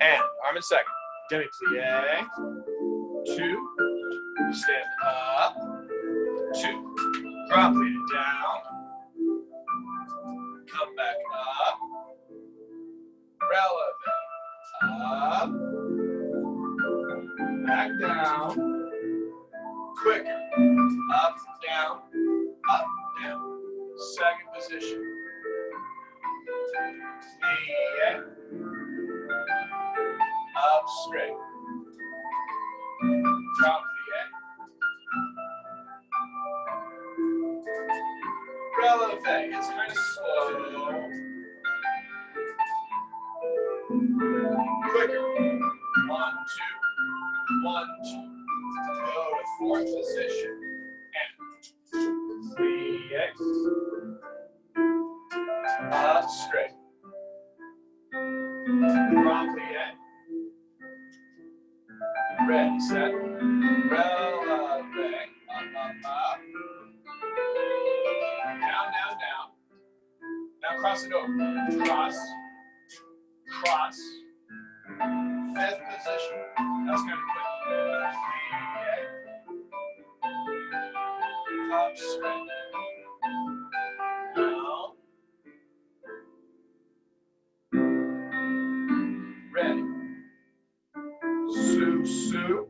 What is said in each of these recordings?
And arm in second. Demi-plie. 2. Stand up. 2. Drop it down. Come back up. Relevate. Up. Back down. Quicker. Up, down, up, down. Second position. Plie. Up straight. Drop plie. Relevate. It's kind of slow. Quicker. 1, 2. 1, 2. Go to fourth position. And plie. Up straight. Drop plie. Ready, set. Relevate. Up, up, up. Down, down, down. Now cross it over. Cross. Cross. Fifth position. That's kind of quick. Up straight. Down. Ready. Su.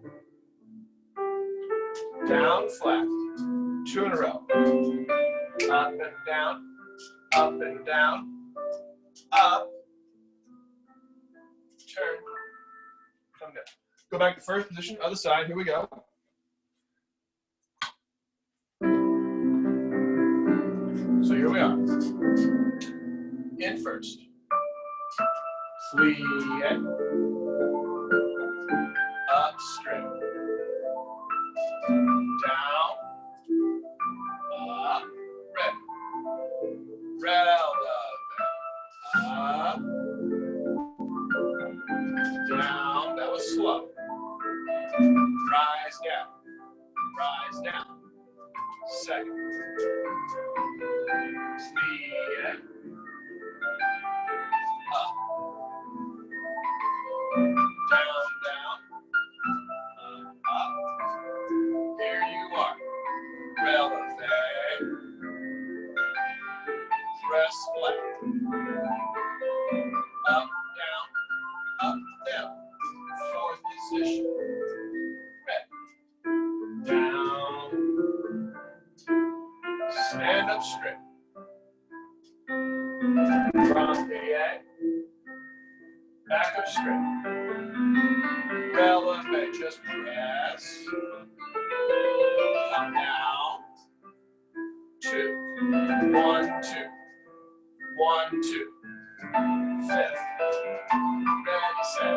Down, flat. 2 in a row. Up and down. Up and down. Up. Turn. Come down. Go back to first position, other side. Here we go. So here we are. In first. Plie. Up straight. Down. Up. Ready. Relevate. Up. Down. That was slow. Rise down. Rise down. Second. Plie. Up. Down, down. Up. Here you are. Relevate. Press flat. Up, down, up, down. Fourth position. Ready. Down. Stand up straight. Drop plie. Back up straight. Relevate. Just press. Come down. 2. 1, 2. 1, 2. Fifth. Ready, set.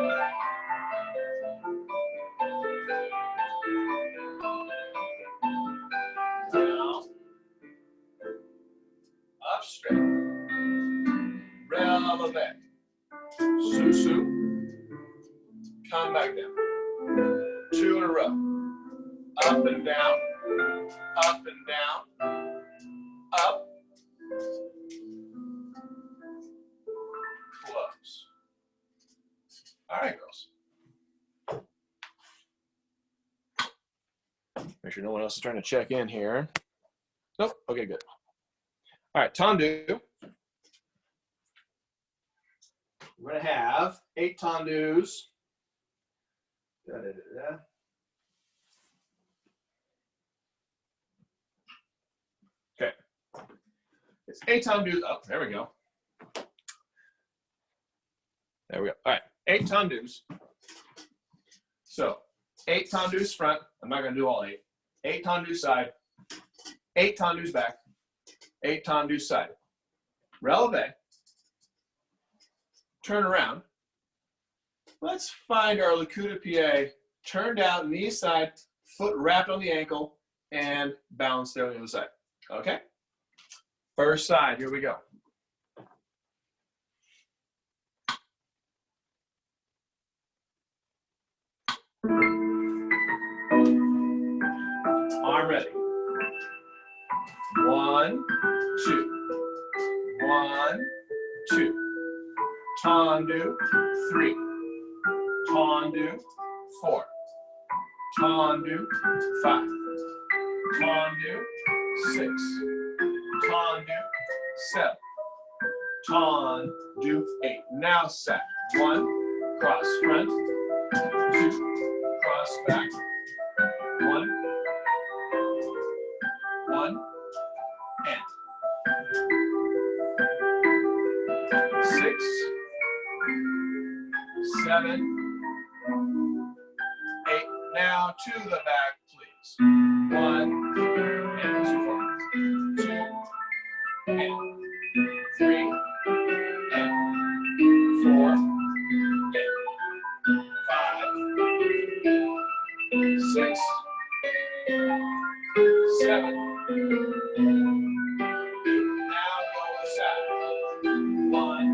Down. Up straight. Relevate. Su. Come back down. 2 in a row. Up and down. Up and down. Up. Close. All right, girls. Make sure no one else is trying to check in here. Nope. Okay, good. All right, tendu. We're going to have 8 tendus. Okay. It's 8 tendus. Oh, there we go. There we go. All right, 8 tendus. So 8 tendus front. I'm not going to do all 8. 8 tendus side. 8 tendus back. 8 tendus side. Releve. Turn around. Let's find our Lakuta PA. Turn down, knee side, foot wrapped on the ankle, and balance there on the other side. Okay? First side, here we go. Arm ready. 1, 2. 1, 2. Tendu, 3. tendu, 4, tendu, 5, tendu, 6, tendu, 7, tendu, 8. Now set. 1, cross front, 2, cross back, 1, 1, and 6, 7, 8. Now to the back, please. 1, and 2 forward. 2, and 3, and 4, and 5, 6, 7. Now go aside. 1,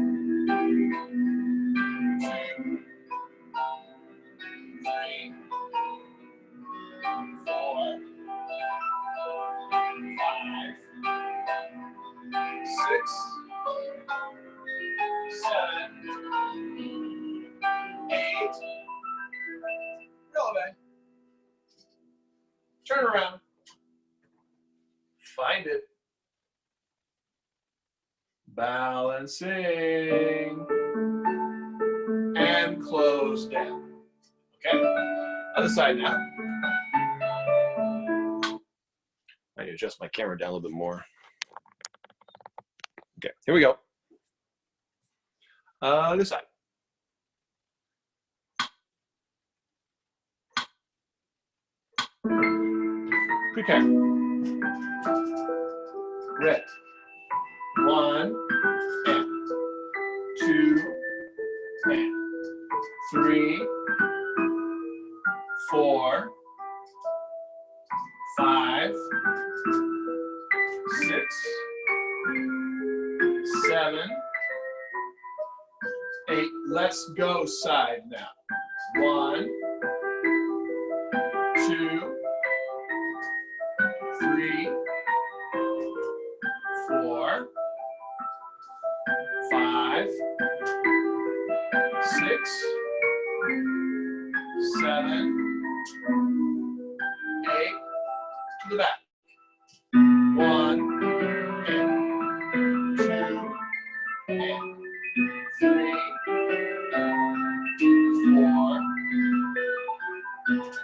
2, 3, 4, 5, 6, 7, 8. Releve. Turn around. Find it. Balancing. And close down. Okay? Other side now. I need to adjust my camera down a little bit more. Okay, here we go. This side. Prepare. Red. 1, and 2, and 3, 4, 5, 6, 7, 8. Let's go side now. 1, 2, 3, 4, 5, 6, 7, 8. To the back. 1, and 2, and 3, 4,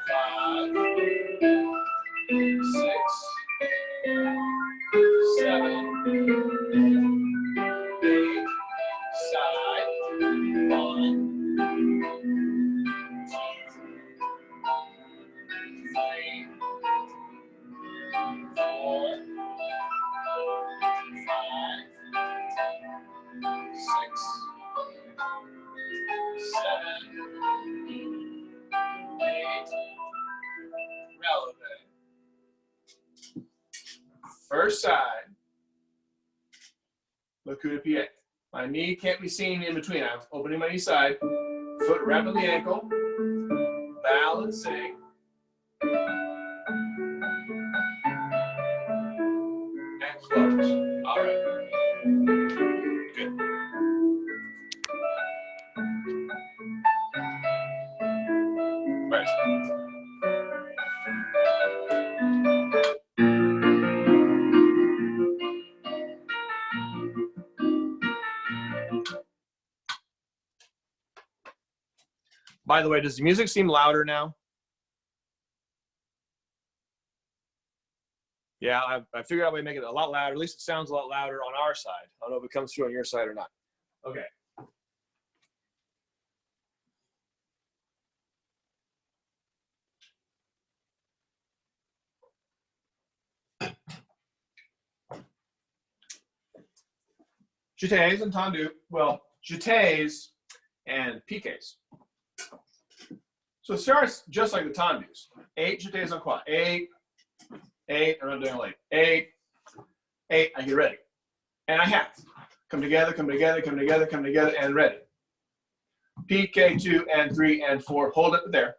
5, 6, 7, 8. Side. 1, 2, 3, 4, 5, 6, 7, 8. Releve. First side. Le coup de pied. My knee can't be seen in between. I'm opening my knee side. Foot wrapping the ankle. Balancing. And close. All right. Good. Right. By the way, does the music seem louder now? Yeah, I figured out a way to make it a lot louder. At least it sounds a lot louder on our side. I don't know if it comes through on your side or not. Okay. Jetés and tendu. Well, jetés and piqués. So it starts just like the tendus. 8 jetés on quad. 8, 8, I'm not doing late. 8, 8, I get ready. And I have. Come together, come together, come together, come together, and ready. Piqué 2 and 3 and 4. Hold it there.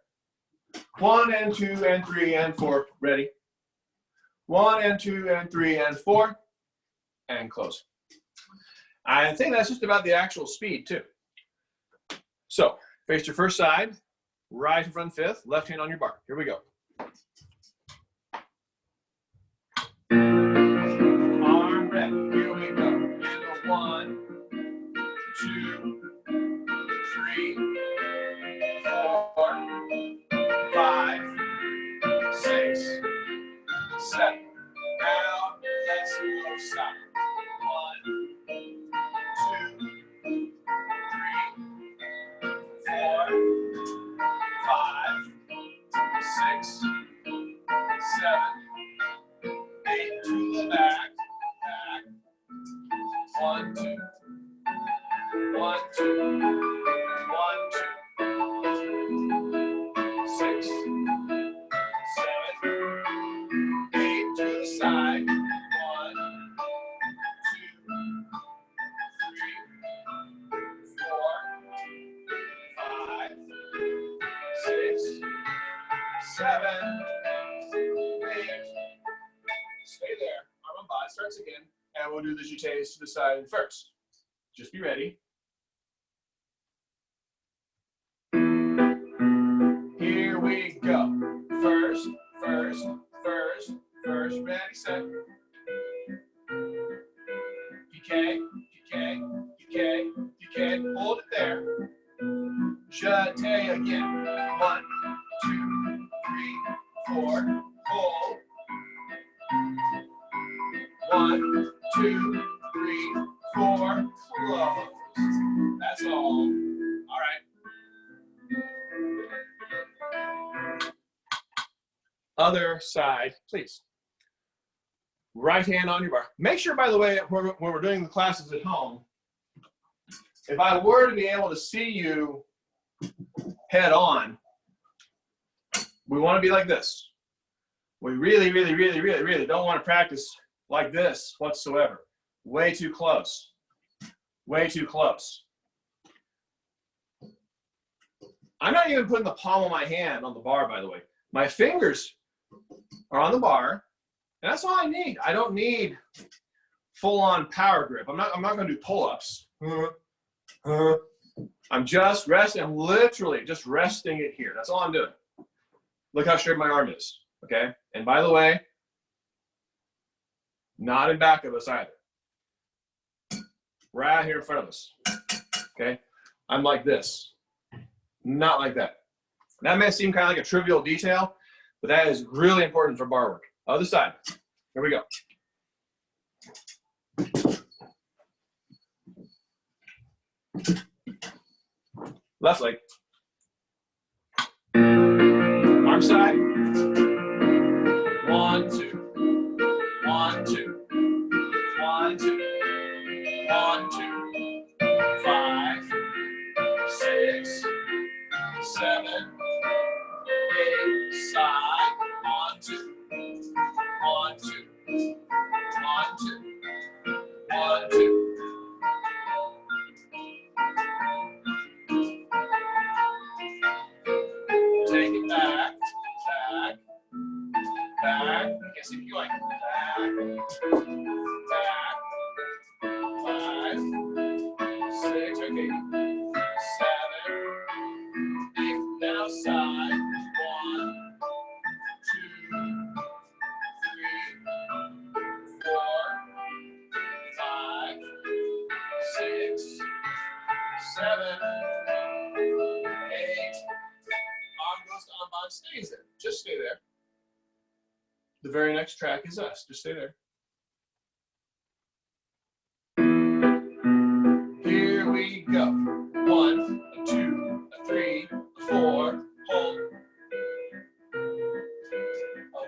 1 and 2 and 3 and 4. Ready. 1 and 2 and 3 and 4. And close. I think that's just about the actual speed too. So Face your first side, right in front fifth, left hand on your bar. Here we go. Arm ready. Here we go. And a 1, 2, 3, 4, 5, 6, 7. Now let's go side. 1, 2, 3, 4, 5, 6, 7, 8 to the back. 1, 2, 1, 2, 1, 2, 6, 7, 8 to the side. 1, 2, 3, 4, 5, 6, 7, 8. Stay there. Arm and body starts again. And we'll do the jetés to the side first. Just be ready. Here we go. First, first, first, first. Ready, set. PK, PK, PK, PK. Hold it there. Jeté again. 1, 2, 3, 4. Hold. 1, 2, 3, 4. Close. That's all. All right. Other side, please. Right hand on your bar. Make sure, by the way, when we're doing the classes at home, if I were to be able to see you head on, we want to be like this. We really, really, really, really, really don't want to practice like this whatsoever. Way too close. Way too close. I'm not even putting the palm of my hand on the bar, by the way. My fingers are on the bar, and that's all I need. I don't need full-on power grip. I'm not going to do pull-ups. I'm just resting. I'm literally just resting it here. That's all I'm doing. Look how straight my arm is, okay? And by the way, not in back of us either. Right here in front of us, okay? I'm like this, not like that. That may seem kind of like a trivial detail, but that is really important for bar work. Other side, here we go. Left leg. Arm side. 1, 2. 1, 2. 1, 2. 1, 2. 5, 6, 7, 8. Side. 1, 2. 1, 2. 1, 2. 1, 2. Take it back, back, back. You can see me going back, back. 5, 6, okay. 7, 8. Now side. 1, 2, 3, 4, 5, 6, 7, 8. Arm goes to on bond, stays there. Just stay there. The very next track is us. Just stay there. Here we go. 1, 2, 3, 4. Hold.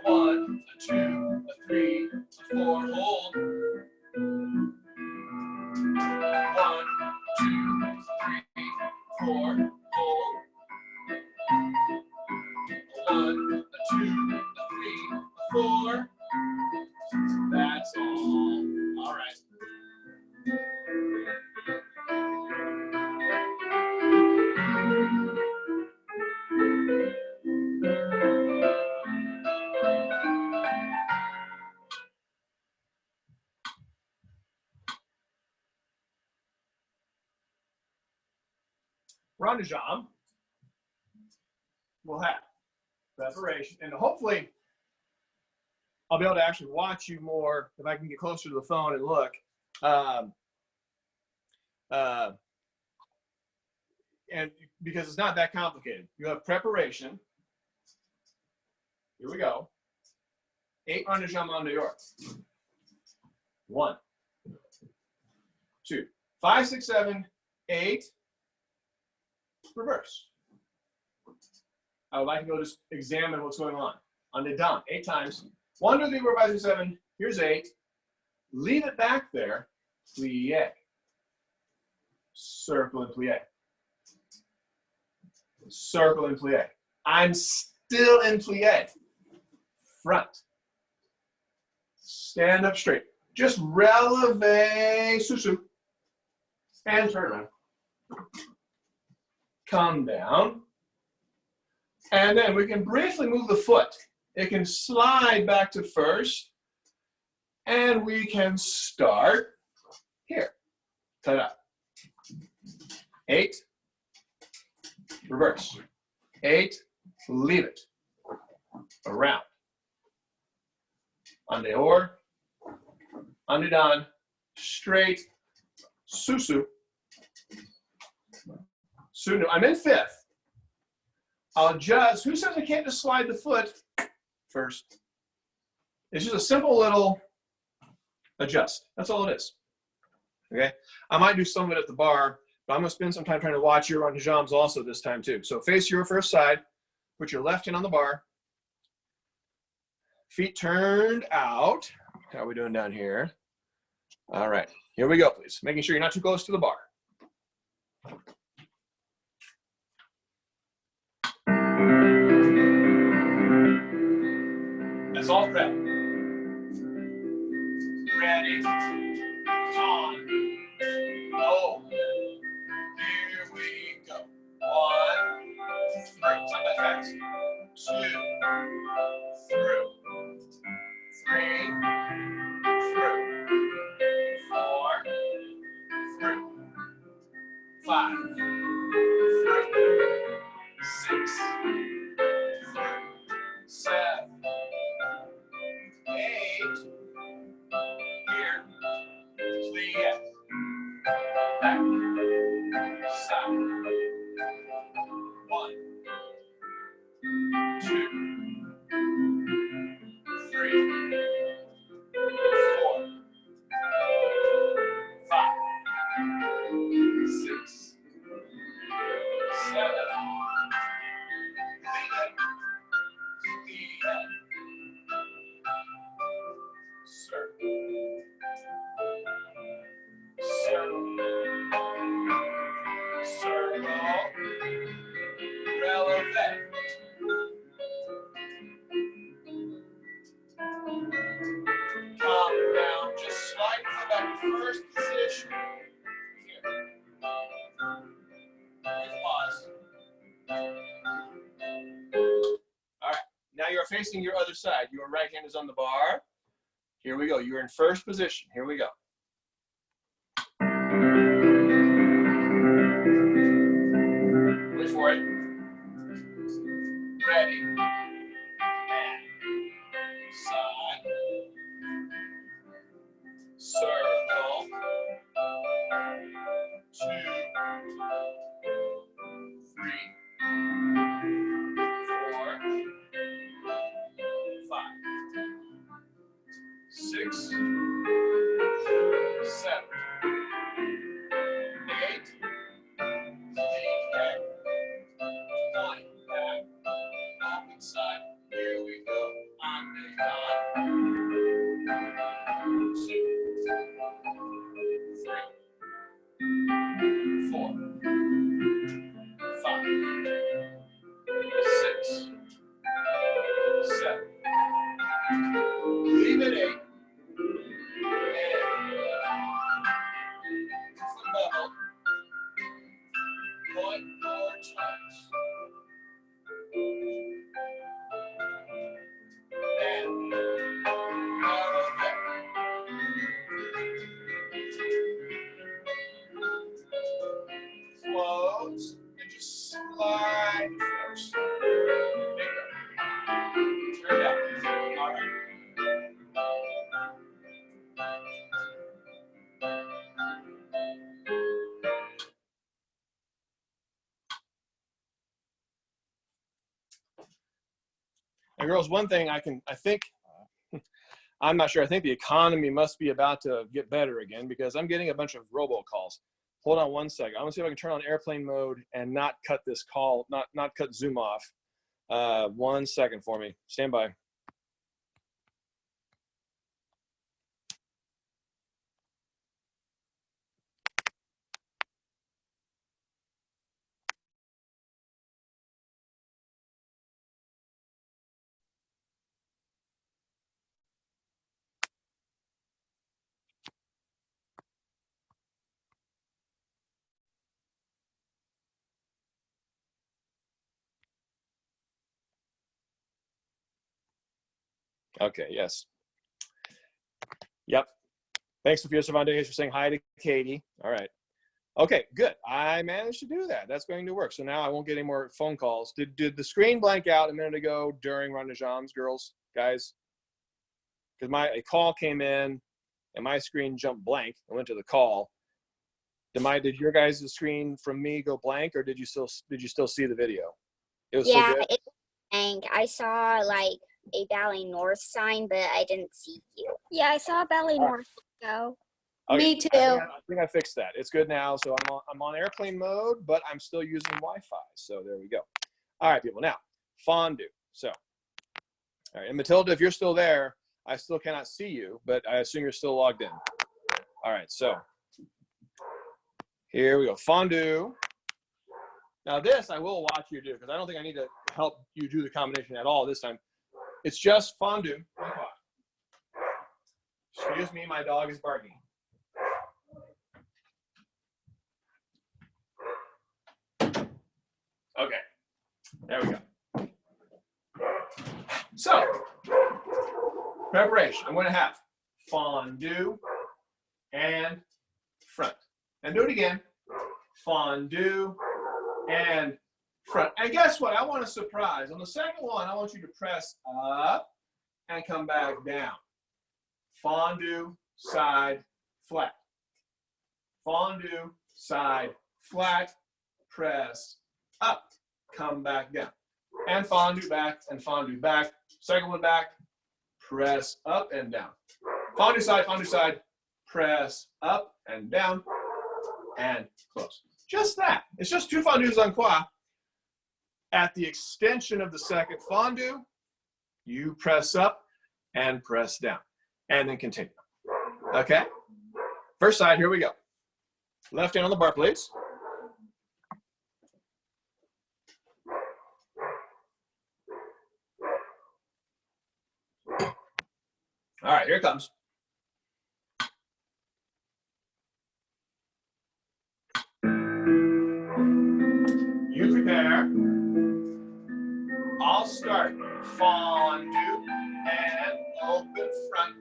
1, 2, 3, 4. Hold. 1, 2, 3, 4. Hold. 1, 2, 3, 4. That's all. All right. Rond de jambe. we'll have preparation, and hopefully I'll be able to actually watch you more if I can get closer to the phone and look. And because it's not that complicated. You have preparation. Here we go. 8 rendezvous New York. 1, 2, 5, 6, 7, 8. Reverse. I would like to go just examine what's going on. On the down, 8 times. 1, 2, 3, 4, 5, 6, 7. Here's 8. Leave it back there. Plie. Circle and plie. Circle and plie. I'm still in plie. Front. Stand up straight. Just releve susu. And turn around. Come down. And then we can briefly move the foot. It can slide back to first. And we can start here. Ta-da. 8. Reverse. 8. Leave it. Around. En dehors. En dedans. Straight. Susu. Sunu. I'm in 5th. I'll just, who says I can't just slide the foot first? It's just a simple little adjust. That's all it is. Okay? I might do some of it at the bar, but I'm going to spend some time trying to watch your rendezvous also this time too. So face your first side. Put your left hand on the bar. Feet turned out. How are we doing down here? All right. Here we go, please. Making sure you're not too close to the bar. That's all prep. Ready. On. Go. Here we go. 1, 3. Not that fast. 2. Through. 3. Through. 4. Through. 5. Through. 6. Through. 7. 8. Here. Plie. Back. Side. 1. 2. 3. 4. 5. 6. 7. Circle. Circle. Circle. Releve. Come down. Just slide for that first position. Here. With pause. All right. Now you're facing your other side. Your right hand is on the bar. Here we go. You're in first position. Here we go. Wait for it. Ready. And side. Circle. 2. 3. 4. 5. 6. 7. 8. Back. 9. Back. Open side. Here we go. On the on. 2. 3. 4. 5. 6. 7. Leave it 8. Foot level. Point your toes. And narrow back. Close and just slide first. And girls, one thing I think, I'm not sure. I think the economy must be about to get better again because I'm getting a bunch of robocalls. Hold on one second. I'm gonna see if I can turn on airplane mode and not cut this call, not cut Zoom off. 1 second for me. Stand by. Okay, yes. Yep. Thanks, Sophia Cervantes, for saying hi to Katie. All right. Okay, good. I managed to do that. That's going to work. So now I won't get any more phone calls. Did the screen blank out a minute ago during Ranajam's, girls, guys? Because a call came in and my screen jumped blank. I went to the call. Did your guys' screen from me go blank, or did you still see the video? It was so good. It was blank. I saw like a Valley North sign, but I didn't see you. Yeah, I saw Valley North go. Okay. Me too. I think I fixed that. It's good now. So I'm on airplane mode, but I'm still using Wi-Fi. So there we go. All right, people. Now, fondue. So, all right. And Matilda, if you're still there, I still cannot see you, but I assume you're still logged in. All right. So here we go. Fondue. Now this I will watch you do because I don't think I need to help you do the combination at all this time. It's just fondue. Excuse me, my dog is barking. Okay, there we go. So, preparation. I'm going to have fondue and front. And do it again. Fondue and front. And guess what? I want a surprise. On the second one, I want you to press up and come back down. Fondue, side, flat. Fondue, side, flat, press up, come back down. And fondue back and fondue back. Second one back, press up and down. Fondue side, press up and down and close. Just that. It's just 2 fondues en croix. At the extension of the second fondue, you press up and press down. And then continue. Okay? First side, here we go. Left hand on the bar, please. All right, here it comes. You prepare. I'll start fondue and open front.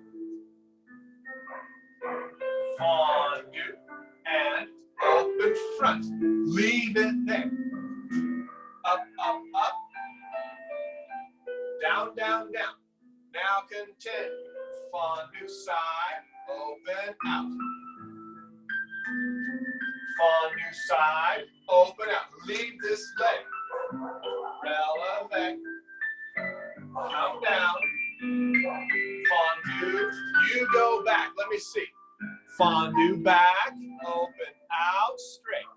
Fondue and open front. Leave it there. Up, up, up. Down, down, down. Now continue. Fondue side, open out. Fondue side, open out. Leave this leg. Releve. Jump down. Fondue. You go back. Let me see. Fondue back, open out, straight.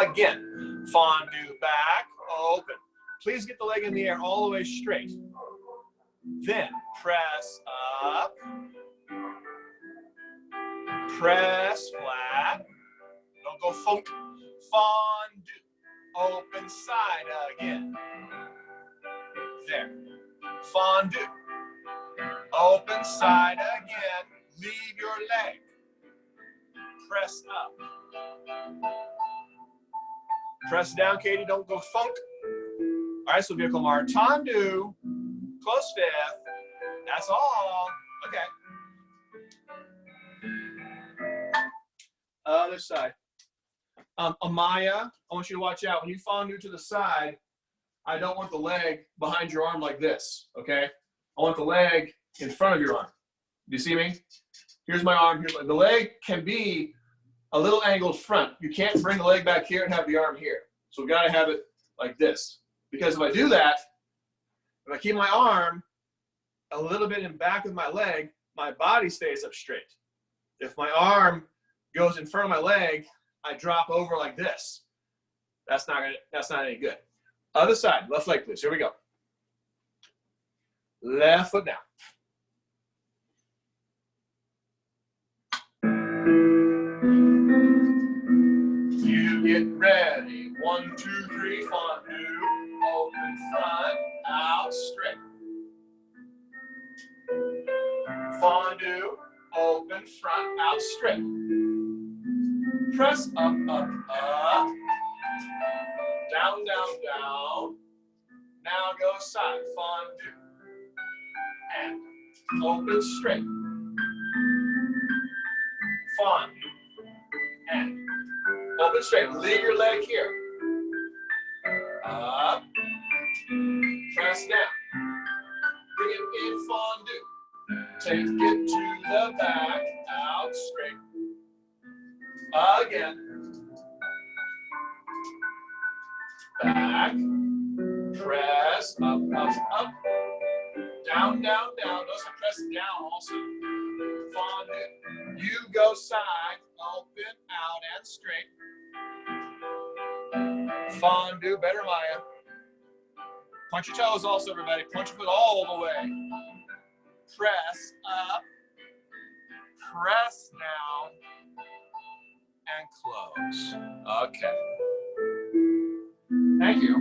Again. Fondue back, open. Please get the leg in the air all the way straight. Then press up. Press flat. Don't go funk. Fondue. Open side again. There. Fondue. Open side again. Leave your leg. Press up. Press down, Katie. Don't go funk. All right, so vehicle martendu. Close fifth. That's all. Okay. Other side. Amaya, I want you to watch out. When you fondue to the side, I don't want the leg behind your arm like this, okay? I want the leg in front of your arm. Do you see me? Here's my arm. The leg can be a little angled front. You can't bring the leg back here and have the arm here. So we've got to have it like this. Because if I do that, If I keep my arm a little bit in back of my leg, my body stays up straight. If my arm goes in front of my leg, I drop over like this. That's not any good. Other side, left leg, please. Here we go. Left foot down. You get ready. 1, 2, 3, fondue. Open front, out straight. Fondue, open front, out straight. Press up, up, up. Down, down, down. Now go side, fondue. And open straight. Fondue. And open straight. Leave your leg here. Up. Press down. Bring it in fondue. Take it to the back. Out straight. Again. Back. Press up, up, up. Down, down, down. Notice I press down also. Fondue. You go side, open, out, and straight. Fondue, better Maya. Punch your toes also, everybody. Punch your foot all the way. Press up, press down, and close. Okay. Thank you.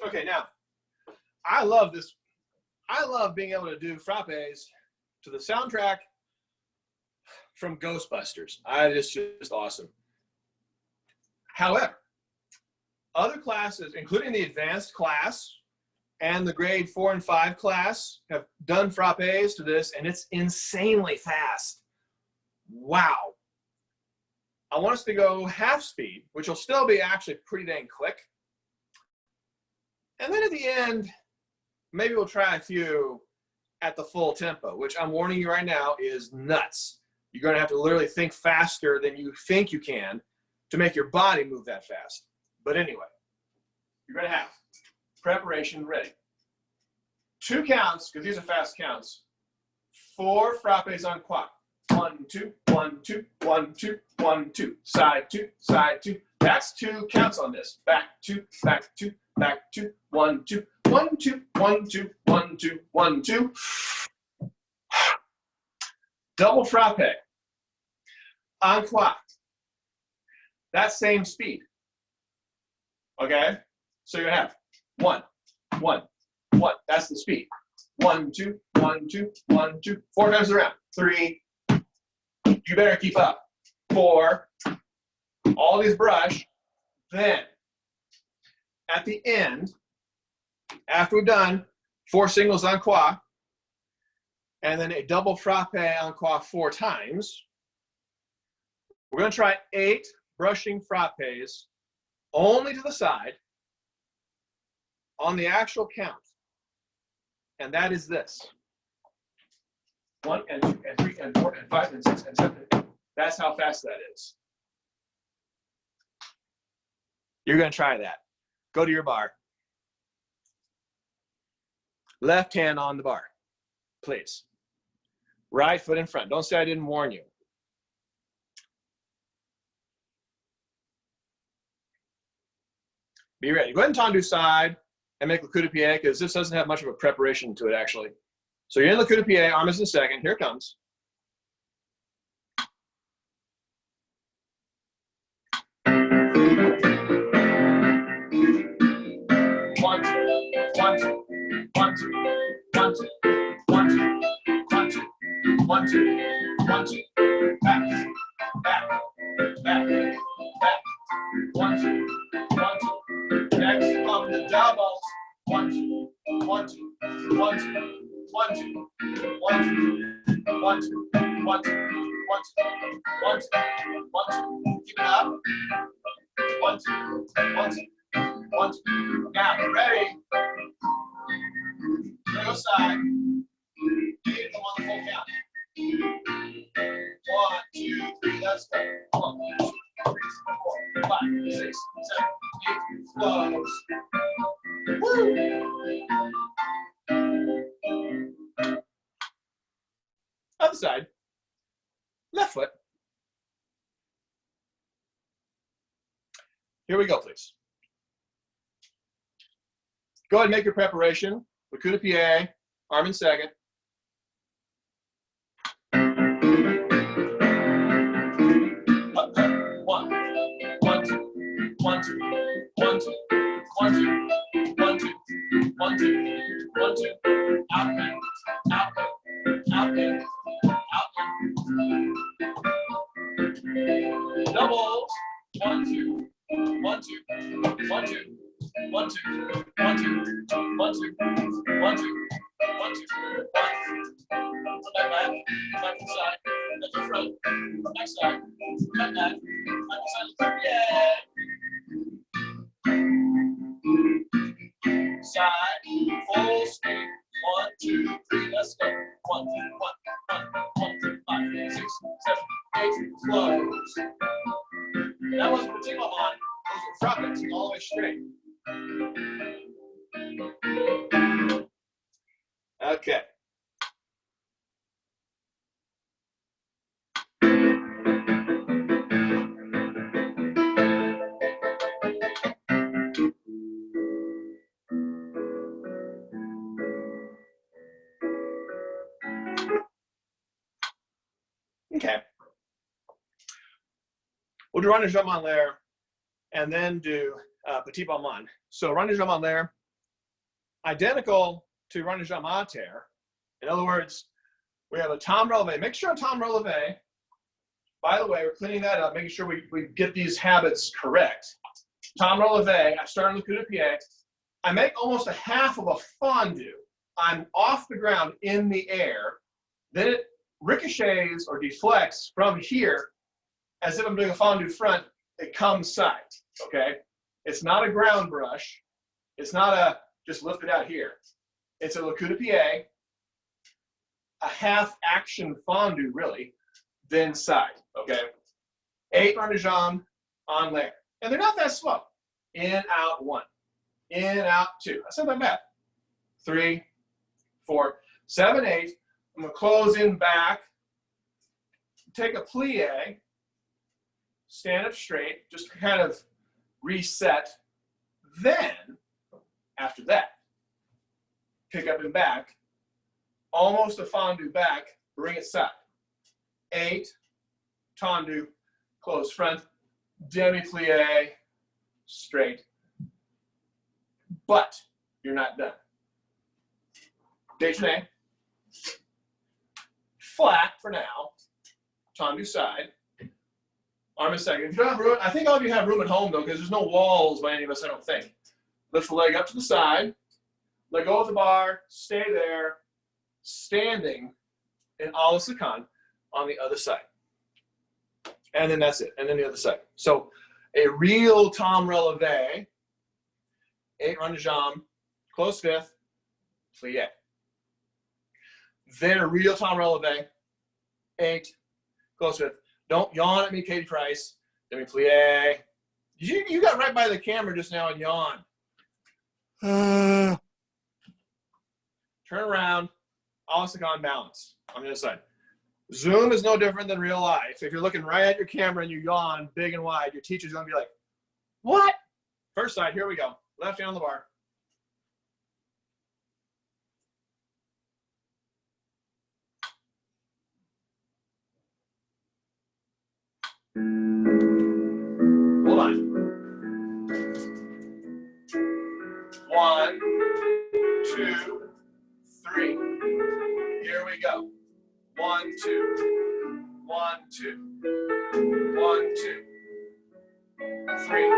Okay, now, I love this. I love being able to do frappes to the soundtrack from Ghostbusters. It's just awesome. However, other classes, including the advanced class and the grade 4 and 5 class, have done frappes to this, and it's insanely fast. Wow. I want us to go half speed, which will still be actually pretty dang quick. And then at the end, maybe we'll try a few at the full tempo, which I'm warning you right now is nuts. You're going to have to literally think faster than you think you can to make your body move that fast. But anyway, you're going to have preparation ready. 2 counts, because these are fast counts. 4 frappes en croix. 1, 2, 1, 2, 1, 2, 1, 2. Side 2, side 2. That's 2 counts on this. Back 2, back 2. Back 2, 1, 2, 1, 2, 1, 2, 1, 2, 1, 2. Double frappe. En croix. That same speed. Okay? So you have 1, 1, 1. That's the speed. 1, 2, 1, 2, 1, 2. 4 times around. 3. You better keep up. 4. All these brush. Then, at the end, after we're done, 4 singles en croix, and then a double frappe en croix 4 times, we're going to try 8 brushing frappes only to the side on the actual count. And that is this. 1 and 2 and 3 and 4 and 5 and 6 and 7. That's how fast that is. You're going to try that. Go to your bar. Left hand on the bar, please. Right foot in front. Don't say I didn't warn you. Be ready. Go ahead and tendu side and make le coup de pied, because this doesn't have much of a preparation to it, actually. So you're in le coup de pied, arm is in second. Here it comes. One, two, 1, 2, 1, 2, 1, 2, 1, 2, 1, 2, 1, 2, back, back, back, back. 1, 2, 1, 2. Next come the doubles. 1, 2, 1, 2, 1, 2, 1, 2, 1, 2, 1, 2, 1, 2, 1, 2, 1, 2, 1, 2. Keep it up. 1, 2, 1, 2, 1, 2. Now, ready? Go side. Come on the full count. 1, 2, 3, let's go. 1, 2, 3, 4, 5, 6, 7, 8, close. Woo! Other side. Left foot. Here we go, please. Go ahead and make your preparation. Le coup de pied, arm in second. One, 1, 2, 1, 2, 1, 2, 1, 2, 1, 2, 1, 2, 1, 2. Out and out, out and out. Doubles. 1, 2, 1, 2, 1, 2, 1, 2, 1, 2, 1, 2, 1, 2, 1, 2, 1. Back to the side, back to the front, back side, back, back to the side, yeah. Side, full speed, 1, 2, 3, let's go. 1, 2, 1, 1, 2, 5, 6, 7, 8, close. That wasn't the tip on, those are front all the way straight. Okay. Okay. We'll do run and jump en l'air and then do petit balmain. So run and jump en l'air, identical to run and jump à terre. In other words, we have a tom relevé. Make sure a tom relevé, by the way, we're cleaning that up, making sure we get these habits correct. Tom relevé, I start on the coup de pied. I make almost a half of a fondue. I'm off the ground in the air. Then it ricochets or deflects from here as if I'm doing a fondue front. It comes side, okay? It's not a ground brush. It's not a just lift it out here. It's a le coup de pied, a half action fondue really, then side, okay? 8 run de jambe en l'air. And they're not that slow. In, out, 1. In, out, 2. That's not that bad. 3, 4, 7, 8. I'm gonna close in back, take a plie, stand up straight, just to kind of reset. Then, after that, pick up and back, almost a fondue back, bring it side. 8, tendu, close front, demi-plie, straight. But you're not done. Déjeuner, flat for now, tendu side, arm in second. If you don't have room, I think all of you have room at home though, because there's no walls by any of us, I don't think. Lift the leg up to the side, let go of the bar, stay there, standing in a la seconde on the other side. And then that's it, and then the other side. So a real tom relevé, 8 run de jambe, close fifth, plie. Then a real tom relevé, 8, close fifth. Don't yawn at me, Katie Price. Demi plie. You got right by the camera just now and yawn. Turn around, a la seconde balance on the other side. Zoom is no different than real life. If you're looking right at your camera and you yawn big and wide, your teacher's gonna be like, what? First side, here we go. Left hand on the bar. Hold on. 1, 2, 3. Here we go. 1, 2, 1, 2, 1, 2, 3,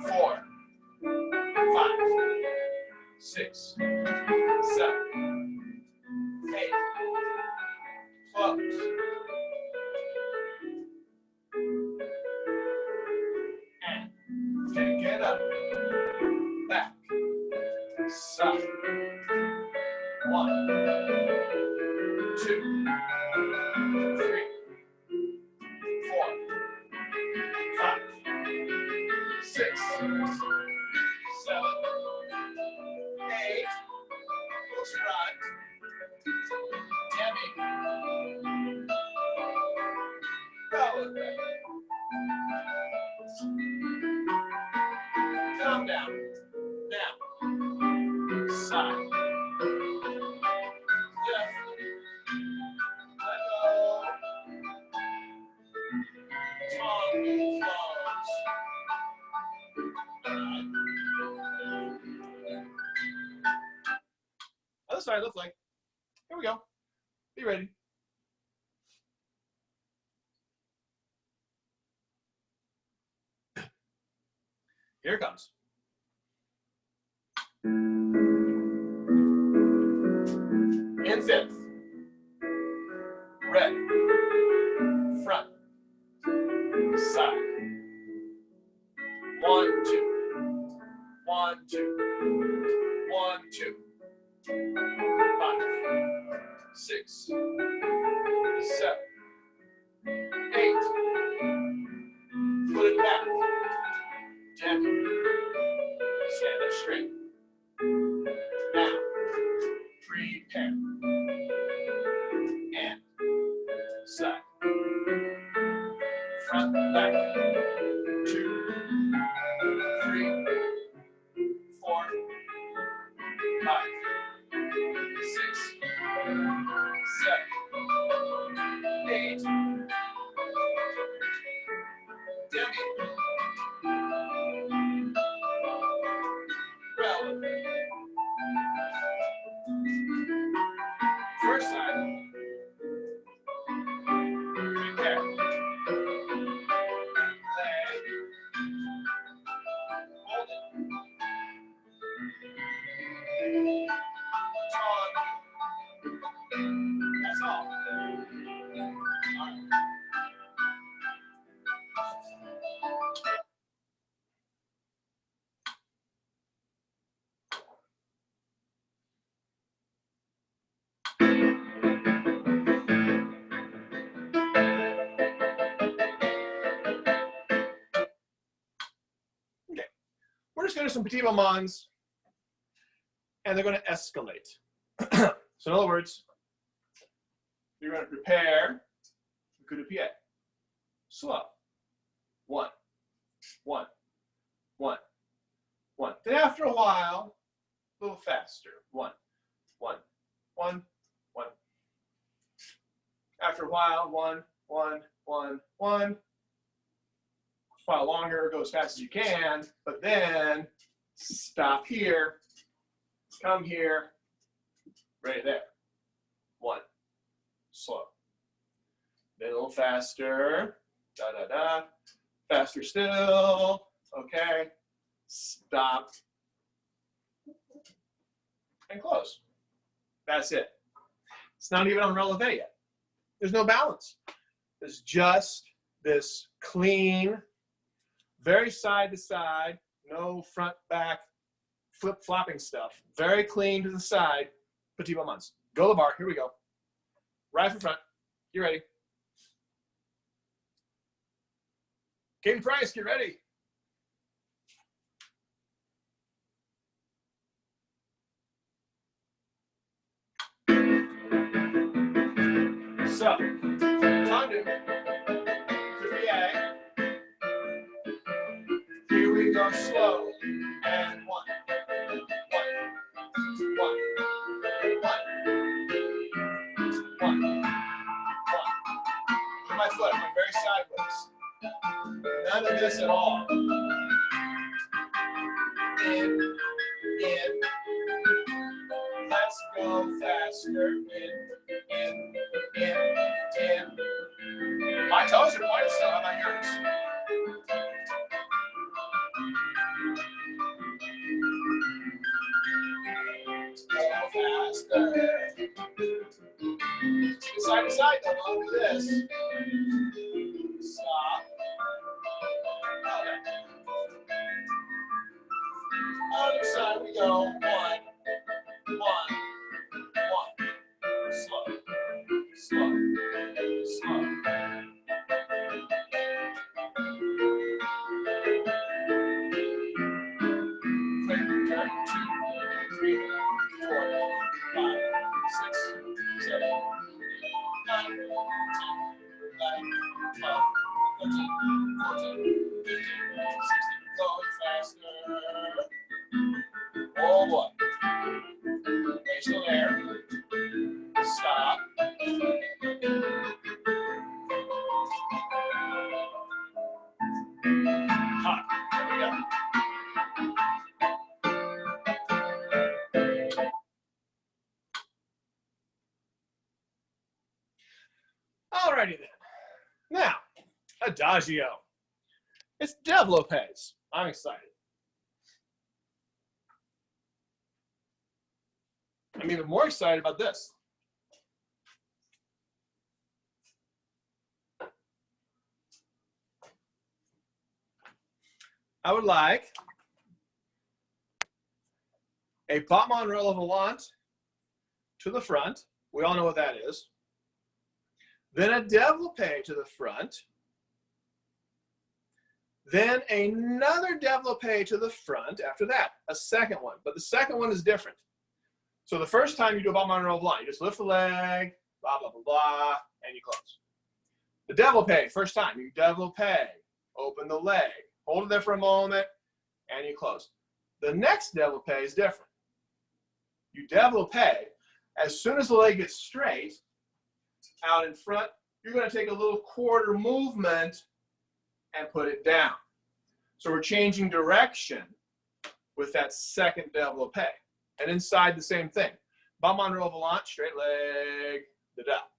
4, 5, 6, 7, 8. Close. And pick it up. Back. Side. 1, 2, 3, 4, 5, 6, 7, 8. Looks right. Demi. Go with it. Calm down. Now. Side. Left. Let go. Tongue close. Other side left leg. Here we go. Be ready. Here it comes. In fifth. Ready. Front. Side. 1, 2. 1, 2. 1, 2. 5, 6, 7, 8. Put it back. 10. Stand up straight. Now, prepare. And side. Front, back. 2, 3, 4, 5, 6, 7, 8. Demi. Relevant. First side. Prepare. Leg. Hold it. Tongue. That's all. Okay, we're just going to do some petit moments, and they're going to escalate. So in other words, you're going to prepare coup de pied. Slow. 1, 1, 1, 1. Then after a while, a little faster. 1, 1, 1, 1. After a while, 1, 1, 1, 1. A while longer, go as fast as you can, but then stop here, come here, right there. 1, slow. Then a little faster, da da da, faster still, okay, stop, and close. That's it. It's not even on releve yet. There's no balance. There's just this clean, very side to side, no front, back, flip-flopping stuff. Very clean to the side, petit moments. Go to the bar, here we go. Right from front, you ready? Katie Price, get ready. So, tendu, pied. Here we go slowly. And 1, 1, 1, 1, 1, 1. With my foot, I'm very sideways. None of this at all. In. Let's go faster. In. My toes are pointed still. How about yours? I'll do this. Stop. Okay. Other side we go. 1, 1, 1. Slow. Slow. Slow. Great. 1, 2, 3, 4, 5, 6, 7, 8, 9, 10, 11, 12, 13, 14, 15, 16. Going faster. Oh boy. Okay, still there. Stop. Hot. There we go. Alrighty then. Now, Adagio. It's développés. I'm excited. I'm even more excited about this. I would like a battement relevant to the front. We all know what that is. Then a développé to the front. Then another développé to the front after that, a second one. But the second one is different. So the first time you do a battement relevant, you just lift the leg, blah, blah, blah, blah, and you close. The développé, first time, you développé, open the leg, hold it there for a moment, and you close. The next développé is different. You développé, as soon as the leg gets straight, out in front, you're going to take a little quarter movement and put it down. So we're changing direction with that second développé. And inside the same thing. Battement relevant, straight leg, the del.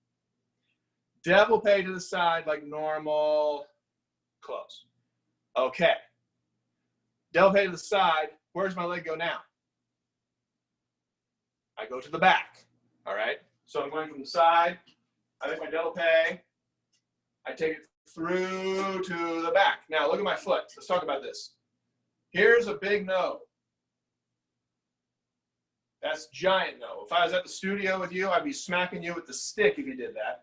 Développé to the side like normal, close. Okay. Développé to the side, where does my leg go now? I go to the back, all right? So I'm going from the side, I make my développé, I take it through to the back. Now look at my foot, let's talk about this. Here's a big no. That's giant no. If I was at the studio with you, I'd be smacking you with the stick if you did that.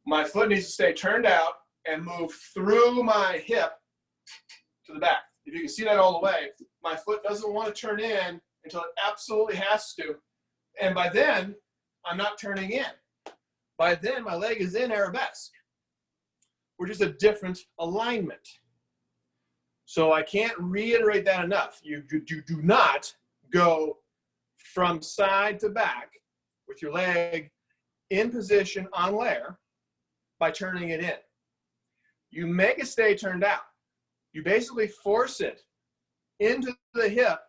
My foot needs to stay turned out and move through my hip to the back. If you can see that all the way, my foot doesn't want to turn in until it absolutely has to. And by then, I'm not turning in. By then, my leg is in arabesque, which is a different alignment. So I can't reiterate that enough. You do not go from side to back with your leg in position on layer by turning it in. You make it stay turned out. You basically force it into the hip,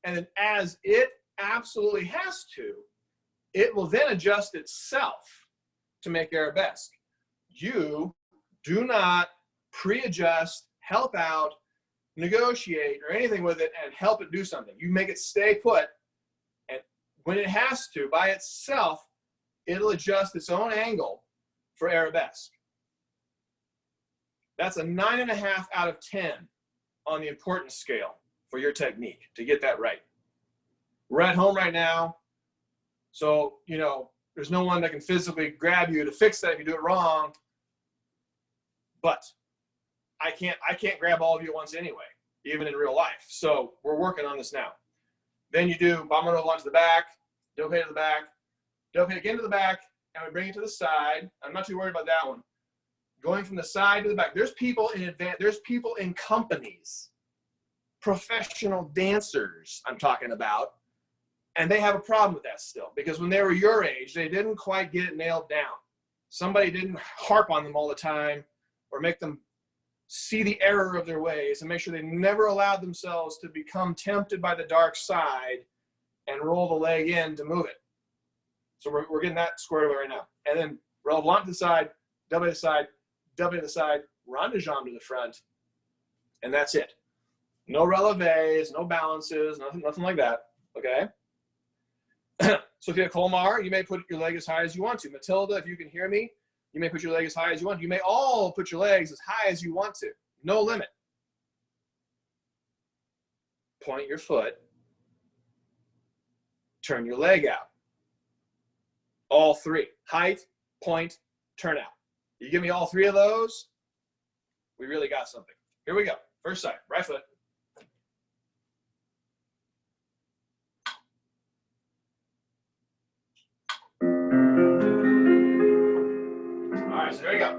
and then as it absolutely has to, it will then adjust itself to make arabesque. You do not pre-adjust, help out, negotiate, or anything with it and help it do something. You make it stay put, and when it has to, by itself, it'll adjust its own angle for arabesque. That's a 9.5 out of 10 on the importance scale for your technique to get that right. We're at home right now, so you know there's no one that can physically grab you to fix that if you do it wrong. But I can't grab all of you at once anyway, even in real life. So we're working on this now. Then you do battement relevant to the back, développé to the back, développé again to the back, and we bring it to the side. I'm not too worried about that one. Going from the side to the back. There's people in companies, professional dancers I'm talking about, and they have a problem with that still, because when they were your age, they didn't quite get it nailed down. Somebody didn't harp on them all the time or make them see the error of their ways and make sure they never allowed themselves to become tempted by the dark side and roll the leg in to move it. So we're getting that squared away right now. And then relevant to the side, double to the side, double to the side, rond de jambe to the front, and that's it. No relevés, no balances, nothing like that, okay? So if you have Colmar, you may put your leg as high as you want to. Matilda, if you can hear me, You may put your leg as high as you want. You may all put your legs as high as you want to. No limit. Point your foot. Turn your leg out. All three. Height, point, turn out. You give me all three of those, we really got something. Here we go. First side, right foot. All right, so here we go.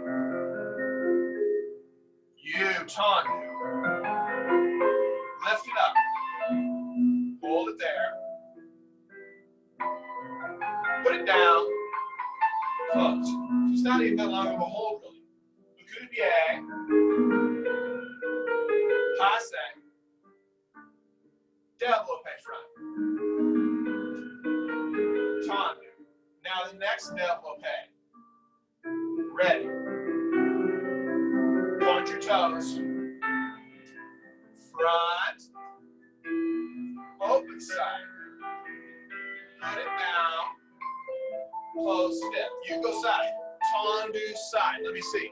You, Tandu. Lift it up. Hold it there. Put it down. Close. It's not even that long of a hold, really. Coup de pied. Passe. Développé front. Tandu. Now the next développé. Ready. Point your toes. Front. Open side. Put it down. Close fifth. You go side. Tendu side. Let me see.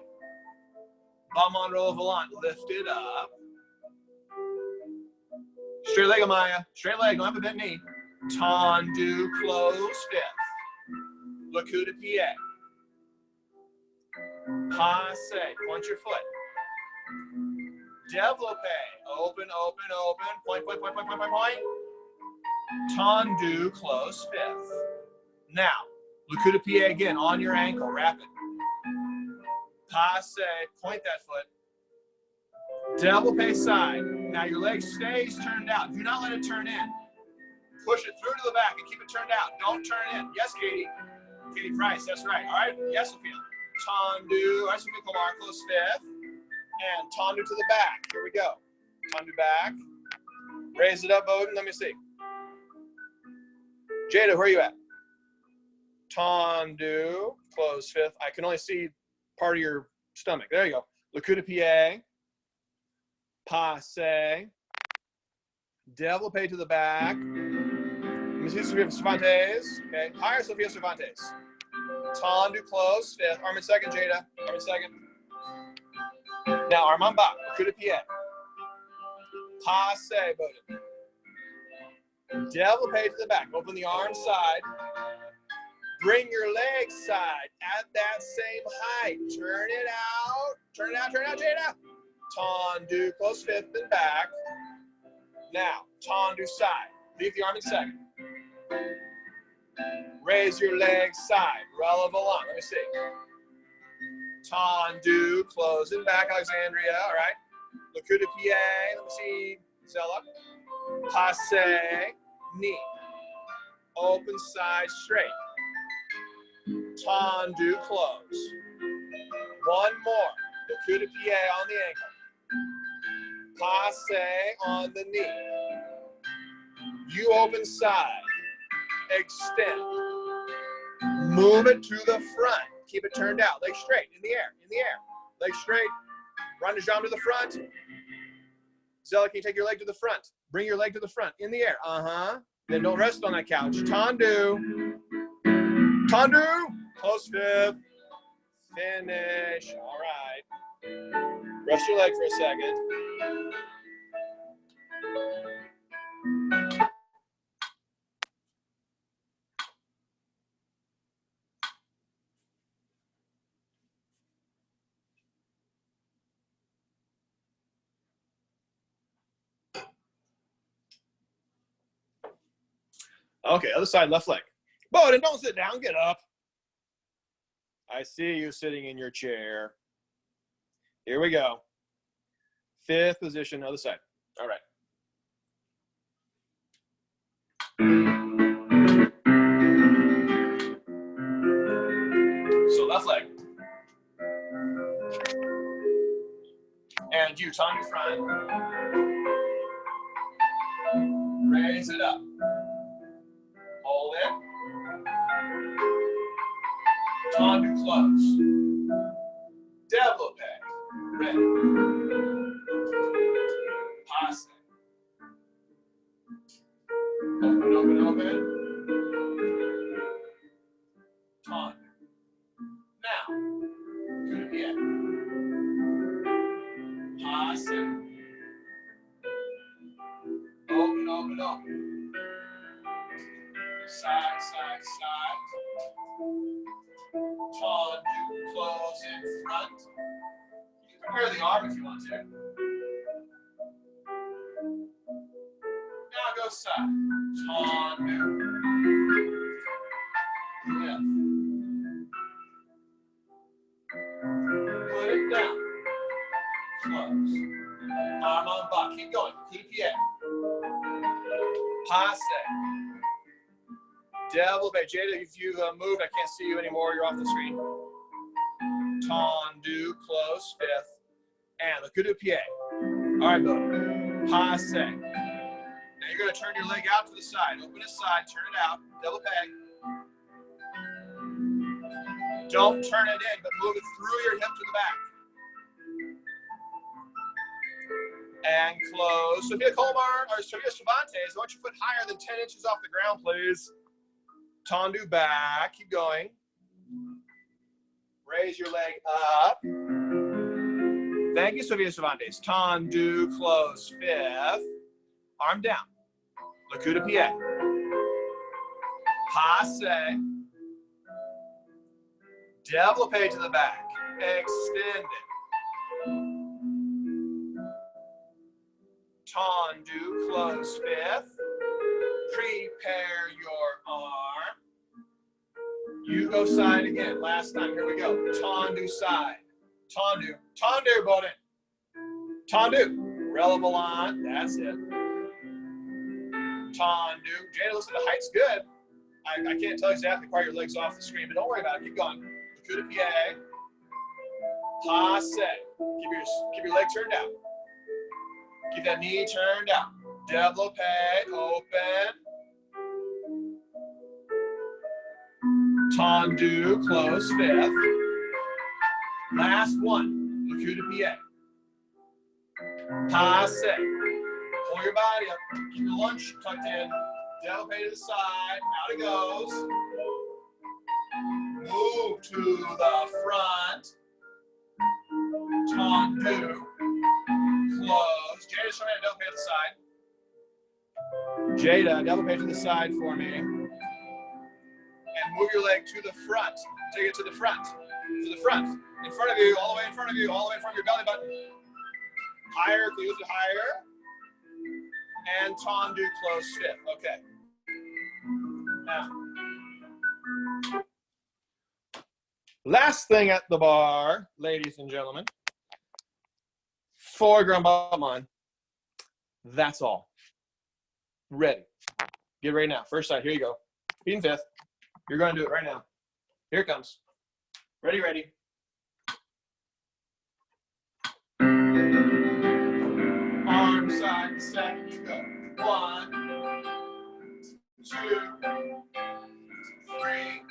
Bum on roll volant. Lift it up. Straight leg, Amaya. Straight leg. Don't have a bent knee. Tendu. Close fifth. Le coup de pied. Passe. Point your foot. Développé. Open, open, open. Point, point, point, point, point, point, point. Tendu. Close fifth. Now, le coup de pied again on your ankle, rapid. Passe, point that foot. Développé side. Now your leg stays turned out. Do not let it turn in. Push it through to the back and keep it turned out. Don't turn in. Yes, Katie. Katie Price, that's right. All right. Yes, Sophia. Tendu. All right, Sophia Kumar, close fifth. And tendu to the back. Here we go. Tendu back. Raise it up, Bowden. Let me see. Jada, where are you at? Tendu, close fifth. I can only see part of your stomach. There you go. Le coup de pied. Passe. Développé to the back. Let me see Sophia Cervantes. Okay. Higher Sophia Cervantes. Tendu, close fifth. Arm in second, Jada. Arm in second. Now arm on back. Le coup de pied. Passe, Bowden. Développé to the back. Open the arm side. Bring your leg side at that same height. Turn it out. Turn it out, Jada. Tendu, close fifth and back. Now, tendu side. Leave the arm in second. Raise your leg side. Relevant. Let me see. Tendu, close and back, Alexandria. All right. Le coup de pied. Let me see. Zella. Passe. Knee. Open side straight. Tendu, close. One more. Le coup de pied on the ankle. Passe on the knee. You open side. Extend. Move it to the front. Keep it turned out. Leg straight. In the air. In the air. Leg straight. Run the jump to the front. Zella, can you take your leg to the front? Bring your leg to the front. In the air. Uh-huh. Then don't rest on that couch. Tendu. Tendu. Close fifth. Finish. All right. Rest your leg for a second. Okay, other side, left leg. Bowden, don't sit down. Get up. I see you sitting in your chair. Here we go. Fifth position, other side. All right. So left leg. And you, tongue in front. Raise it up. Hold it. Tendu close. Développé. Ready. Passe. Open, open, open. Tendu. Now, open, open. Side, side, side. Tendu, close in front. You can prepare the arm if you want to. Now go side. Tendu. Lift. Put it down. Close. Arm on back. Keep going. Coup de pied. Passe. Devil bay. Jada, if you moved, I can't see you anymore. You're off the screen. Tendu, close, fifth. And the coup de pied. All right, boom. Passe. Now you're going to turn your leg out to the side. Open it side, turn it out. Double peg. Don't turn it in, but move it through your hip to the back. And close. Sophia Colmar, or Sophia Cervantes, I want your foot higher than 10 inches off the ground, please. Tendu back. Keep going. Raise your leg up. Thank you, Sophia Cervantes. Tendu, close, fifth. Arm down. Le coup de pied. Passe. Développé to the back. Extend it. Tendu, close, fifth. Prepare your arm. You go side again. Last time. Here we go. Tendu side. Tendu. Tendu, Bowden. Tendu. Relevant. That's it. Tendu. Jada, listen, the height's good. I can't tell exactly why your leg's off the screen, but don't worry about it. Keep going. Coup de pied. Passe. Keep your leg turned out. Keep that knee turned out. Développé. Open. Tendu. Close. Fifth. Last one. Le coup de pied. Passe. Pull your body up. Keep your lunge tucked in. Développé to the side. Out it goes. Move to the front. Tendu. Close. Jada, show me how to développé to the side. Jada, développé to the side for me. And move your leg to the front. Take it to the front. To the front. In front of you, all the way in front of you, all the way in front of your belly button. Higher, close it higher. And tendu, close, fifth. Okay. Now, last thing at the bar, ladies and gentlemen. Foreground bottom line. That's all. Ready. Get ready now. First side. Here you go. Feet in fifth. You're going to do it right now. Here it comes. Ready, ready. Arm side, second, you go. 1, 2, 3,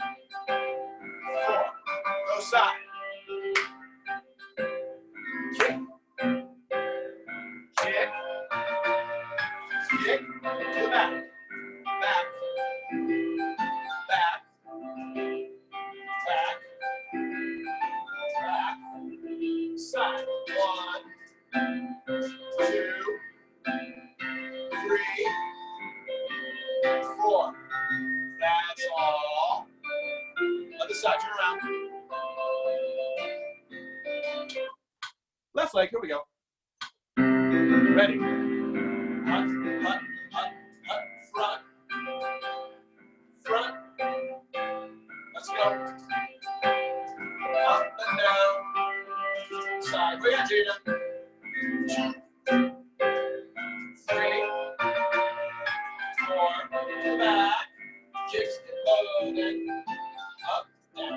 4. Go side. Kick. Kick. Kick. To the back. Back. Back. Back. Back. Side. 1, 2, 3, 4. That's all. Other side, turn around. Left leg, here we go. Ready. Hut, hut, hut, hut, front. Front. Let's go. Up and down. Side. Where you at, Jada? 2, 3, 4. Back. Kicks loaded. Up, down.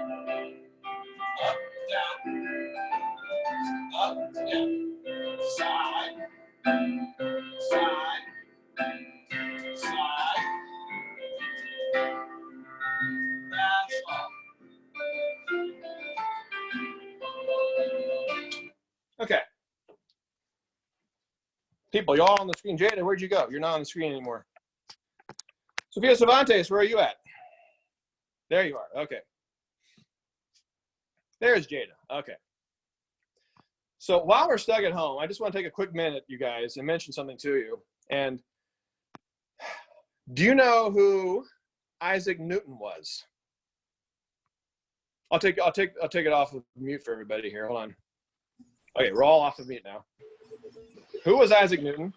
Up, down. Up, down. Side. Side. Side. That's all. Okay. People, y'all on the screen. Jada, where'd you go? You're not on the screen anymore. Sophia Cervantes, where are you at? There you are. Okay. There's Jada. Okay. So while we're stuck at home, I just want to take a quick minute, you guys, and mention something to you. And Do you know who Isaac Newton was? I'll take it off of mute for everybody here. Hold on. Okay, we're all off of mute now. Who was Isaac Newton?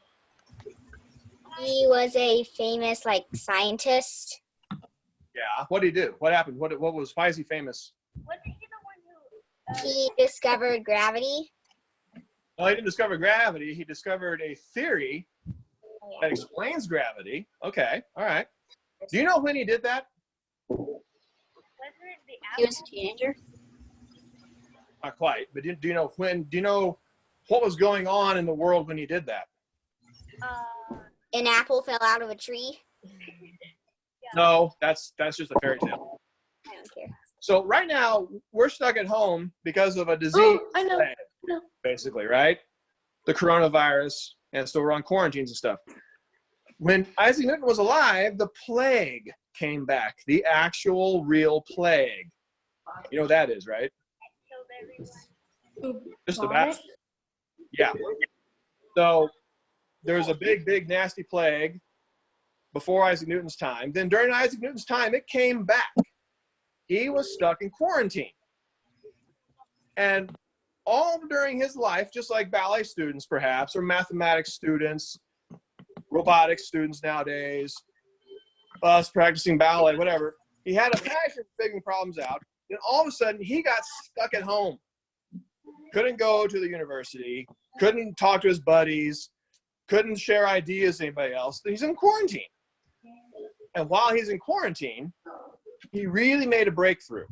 He was a famous like scientist. Yeah. What did he do? What happened? Why is he famous? He discovered gravity. Well, he didn't discover gravity. He discovered a theory Oh, that yeah. explains gravity. Okay. All right. Do you know when he did that? He was a teenager. Not quite, but do you know when? Do you know what was going on in the world when he did that? An apple fell out of a tree. No, that's just a fairy tale. I don't care. So right now we're stuck at home because of a disease, Oh, I know. basically, right? The coronavirus, and so we're on quarantines and stuff. When Isaac Newton was alive, the plague came back, the actual real plague. You know what that is, right? Just about. Yeah. So there was a big, nasty plague before Isaac Newton's time. Then during Isaac Newton's time, it came back. He was stuck in quarantine. And all during his life, just like ballet students perhaps, or mathematics students, robotics students nowadays, us practicing ballet, whatever, he had a passion for figuring problems out. Then all of a sudden, he got stuck at home. Couldn't go to the university, couldn't talk to his buddies, couldn't share ideas with anybody else. He's in quarantine. And while he's in quarantine, he really made a breakthrough.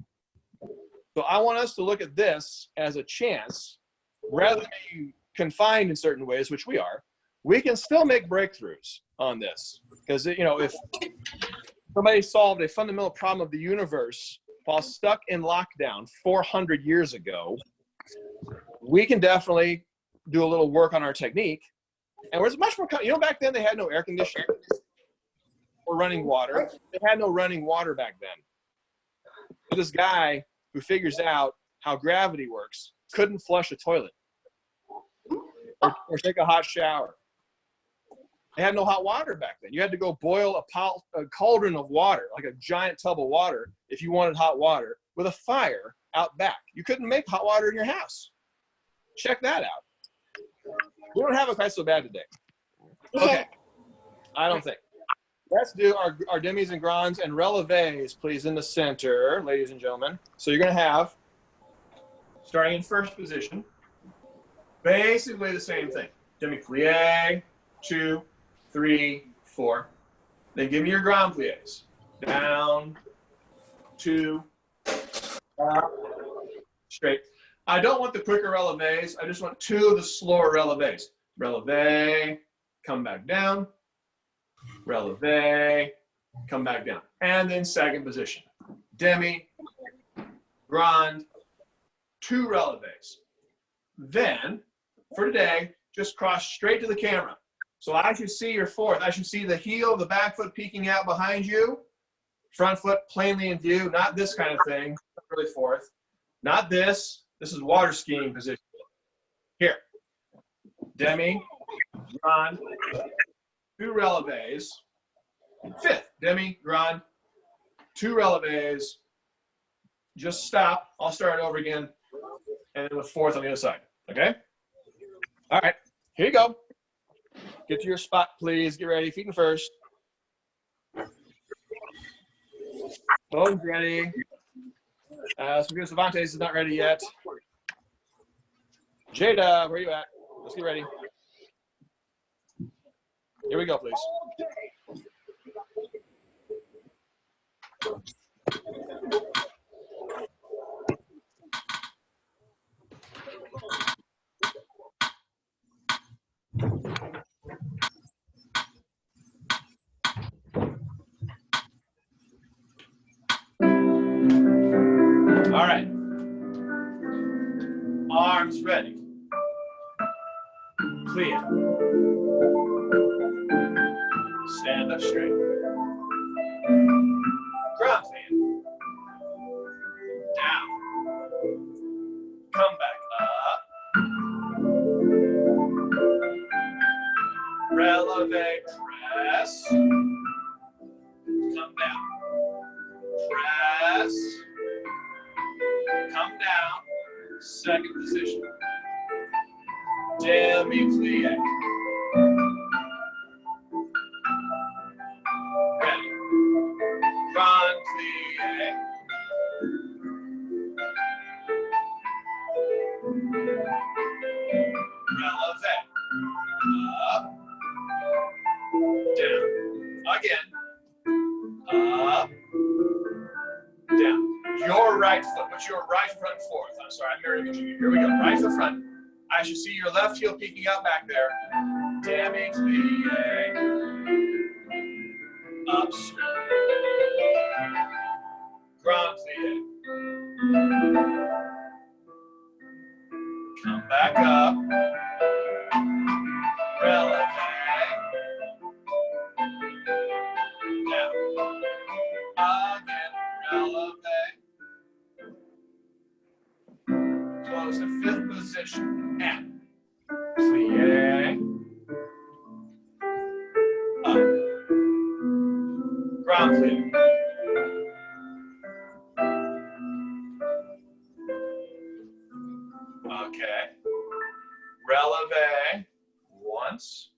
So I want us to look at this as a chance, rather than being confined in certain ways, which we are, we can still make breakthroughs on this. Because, you know, if somebody solved a fundamental problem of the universe while stuck in lockdown 400 years ago, we can definitely do a little work on our technique. And there's much more, you know, back then they had no air conditioning or running water. They had no running water back then. But this guy who figures out how gravity works couldn't flush a toilet or take a hot shower. They had no hot water back then. You had to go boil a cauldron of water, like a giant tub of water, if you wanted hot water, with a fire out back. You couldn't make hot water in your house. Check that out. We don't have it quite so bad today. Okay. I don't think. Let's do our demis and grands and releves, please, in the center, ladies and gentlemen. So you're going to have, starting in first position, basically the same thing. Demi-plie, 2, 3, 4. Then give me your grand plies. Down, 2, up, straight. I don't want the quicker releves. I just want 2 of the slower releves. Releve, come back down. Releve, come back down. And then second position. Demi, grand, 2 releves. Then, for today, just cross straight to the camera. So I should see your fourth. I should see the heel, the back foot peeking out behind you. Front foot plainly in view. Not this kind of thing. Not really fourth. Not this. This is water skiing position. Here. Demi, grand, 2 releves. Fifth, demi, grand, 2 releves. Just stop. I'll start over again. And then the fourth on the other side. Okay? All right. Here you go. Get to your spot, please. Get ready. Feet in first. Bones ready. Because Cervantes is not ready yet. Jada, where are you at? Let's get ready. Here we go, please. All right. Arms ready. Clear. Stand up straight. Ground stand. Down. Come back up. Releve, press. come down. Press, come down, second position. Demi-plie. Ready. Grand plie. Releve. Up. Down. Again. Up. Down. Your right foot. What's your right front fourth? I'm sorry, I'm mirror imaging you. Here we go. Right foot front. I should see your left heel peeking out back there. Demi-plie. Up straight. Grand plie. Come back up. Releve. Down. Again. Releve. Close the fifth position. And plie. Up. Grand plie. Okay. Releve once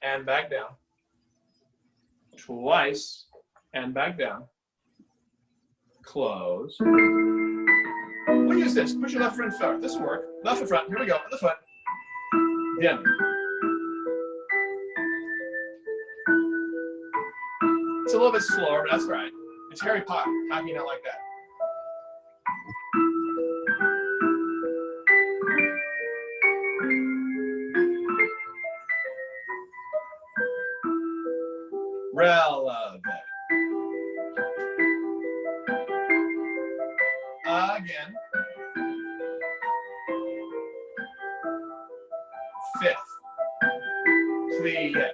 and back down. Twice and back down. Close. We'll use this. Push your left foot forward. This will work. Left foot front. Here we go. The foot. Dim. It's a little bit slower, but that's all right. It's Harry Potter. How can you not like that? Releve. Again. Fifth. Plie.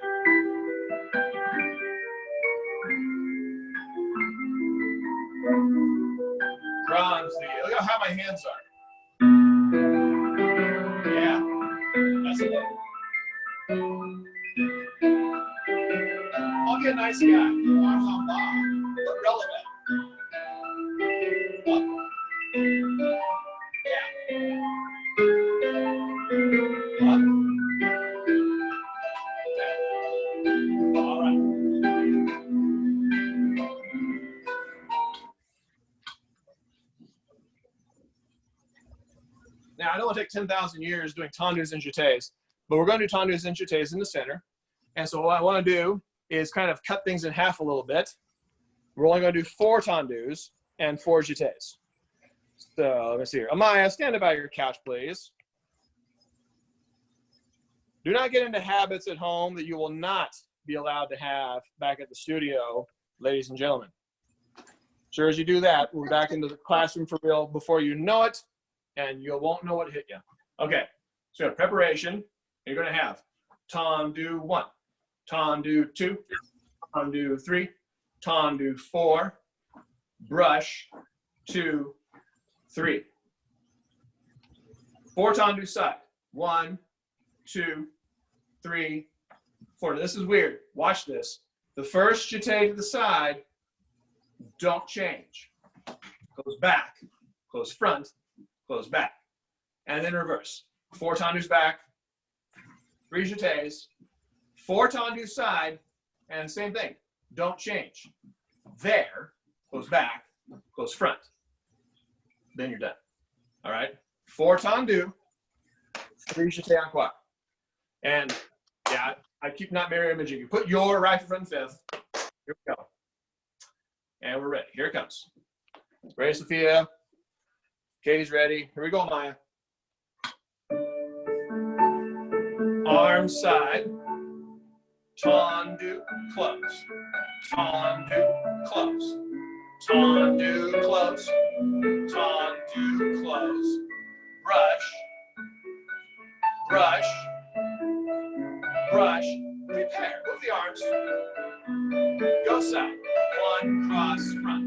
Grand plie. Look how my hands are. Yeah, that's a little. I'll get a nice guy. Arms on bar, but relevant. Up. Yeah. Up. Down. All right. Now, I don't want to take 10,000 years doing tendus and jetés, but we're going to do tendus and jetés in the center. And so what I want to do is kind of cut things in half a little bit. We're only going to do 4 tendus and 4 jetés. So let me see here. Amaya, stand about your couch, please. Do not get into habits at home that you will not be allowed to have back at the studio, ladies and gentlemen. Sure as you do that, we're back into the classroom for real before you know it, and you won't know what hit you. Okay, so preparation, you're going to have tendu 1, tendu 2, tendu 3, tendu 4, brush 2, 3. 4 tendu side. 1, 2, 3, 4. This is weird. Watch this. The first jeté to the side, don't change. Close back, close front, close back. And then reverse. 4 tendus back, 3 jetés, 4 tendus side, and same thing. Don't change. There, close back, close front. Then you're done. All right? 4 tendu, 3 jeté en croix. And yeah, I keep not mirror imaging you. Put your right foot in fifth. Here we go. And we're ready. Here it comes. Ready, Sophia? Katie's ready. Here we go, Maya. Arm side. Tendu, close. Tendu, close. Tendu, close. Tendu, close. Brush. Brush. Brush. Prepare. Move the arms. Go side. 1 cross front.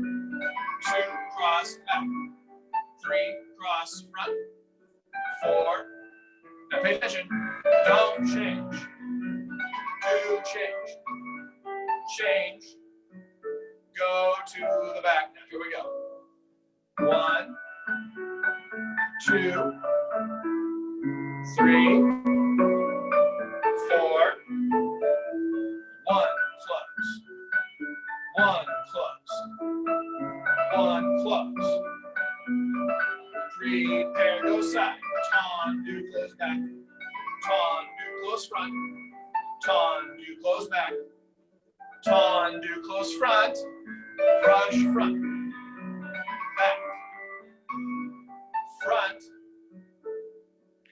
2 cross back. 3 cross front. 4. Now pay attention. Don't change. Do change. Change. go to the back. Now, here we go. 1, 2, 3, 4. 1, close. 1, close. 1, close. Prepare, go side. Tendu, close back. Tendu, close front. Tendu, close back. Tendu, close front. Brush front. Back. Front.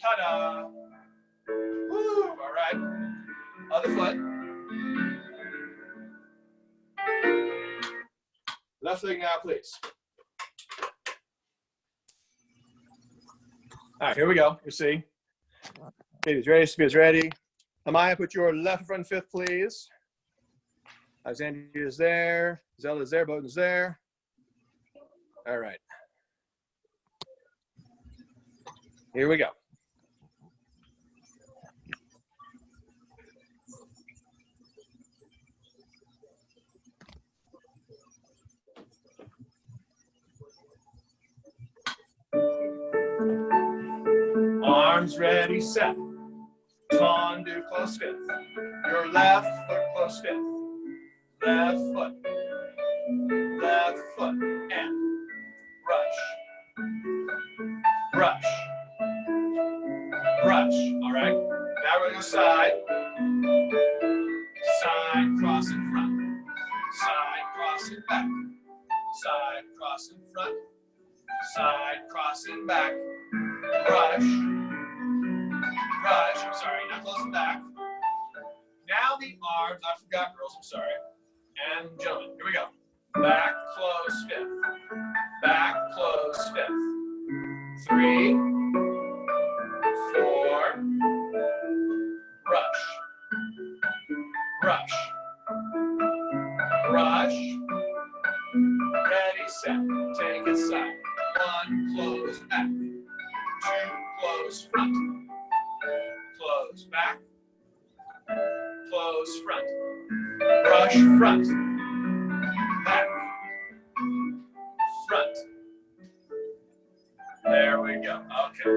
Ta-da. Woo. All right. Other foot. Left leg now, please. All right, here we go. You see. Speed is ready. Speed is ready. Amaya, put your left front fifth, please. Alexandria is there. Zella is there. Bowden's there. All right. Here we go. Arms ready, set. Tendu, close fifth. Your left foot, close fifth. Left foot. Left foot. And brush. Brush. Brush. All right. Now we're going to go side. Side, cross in front. Side, cross in back. Side, cross in front. Side, cross in back. Brush. Brush. I'm sorry, not closing back. Now the arms. I forgot, girls. I'm sorry. And gentlemen, here we go. Back, close, fifth. Back, close, fifth. 3, 4. Brush. Brush. Brush. Ready, set. Take it side. 1, close back. 2, close front. Close back. Close front. Brush front. Back. Front. There we go. Okay.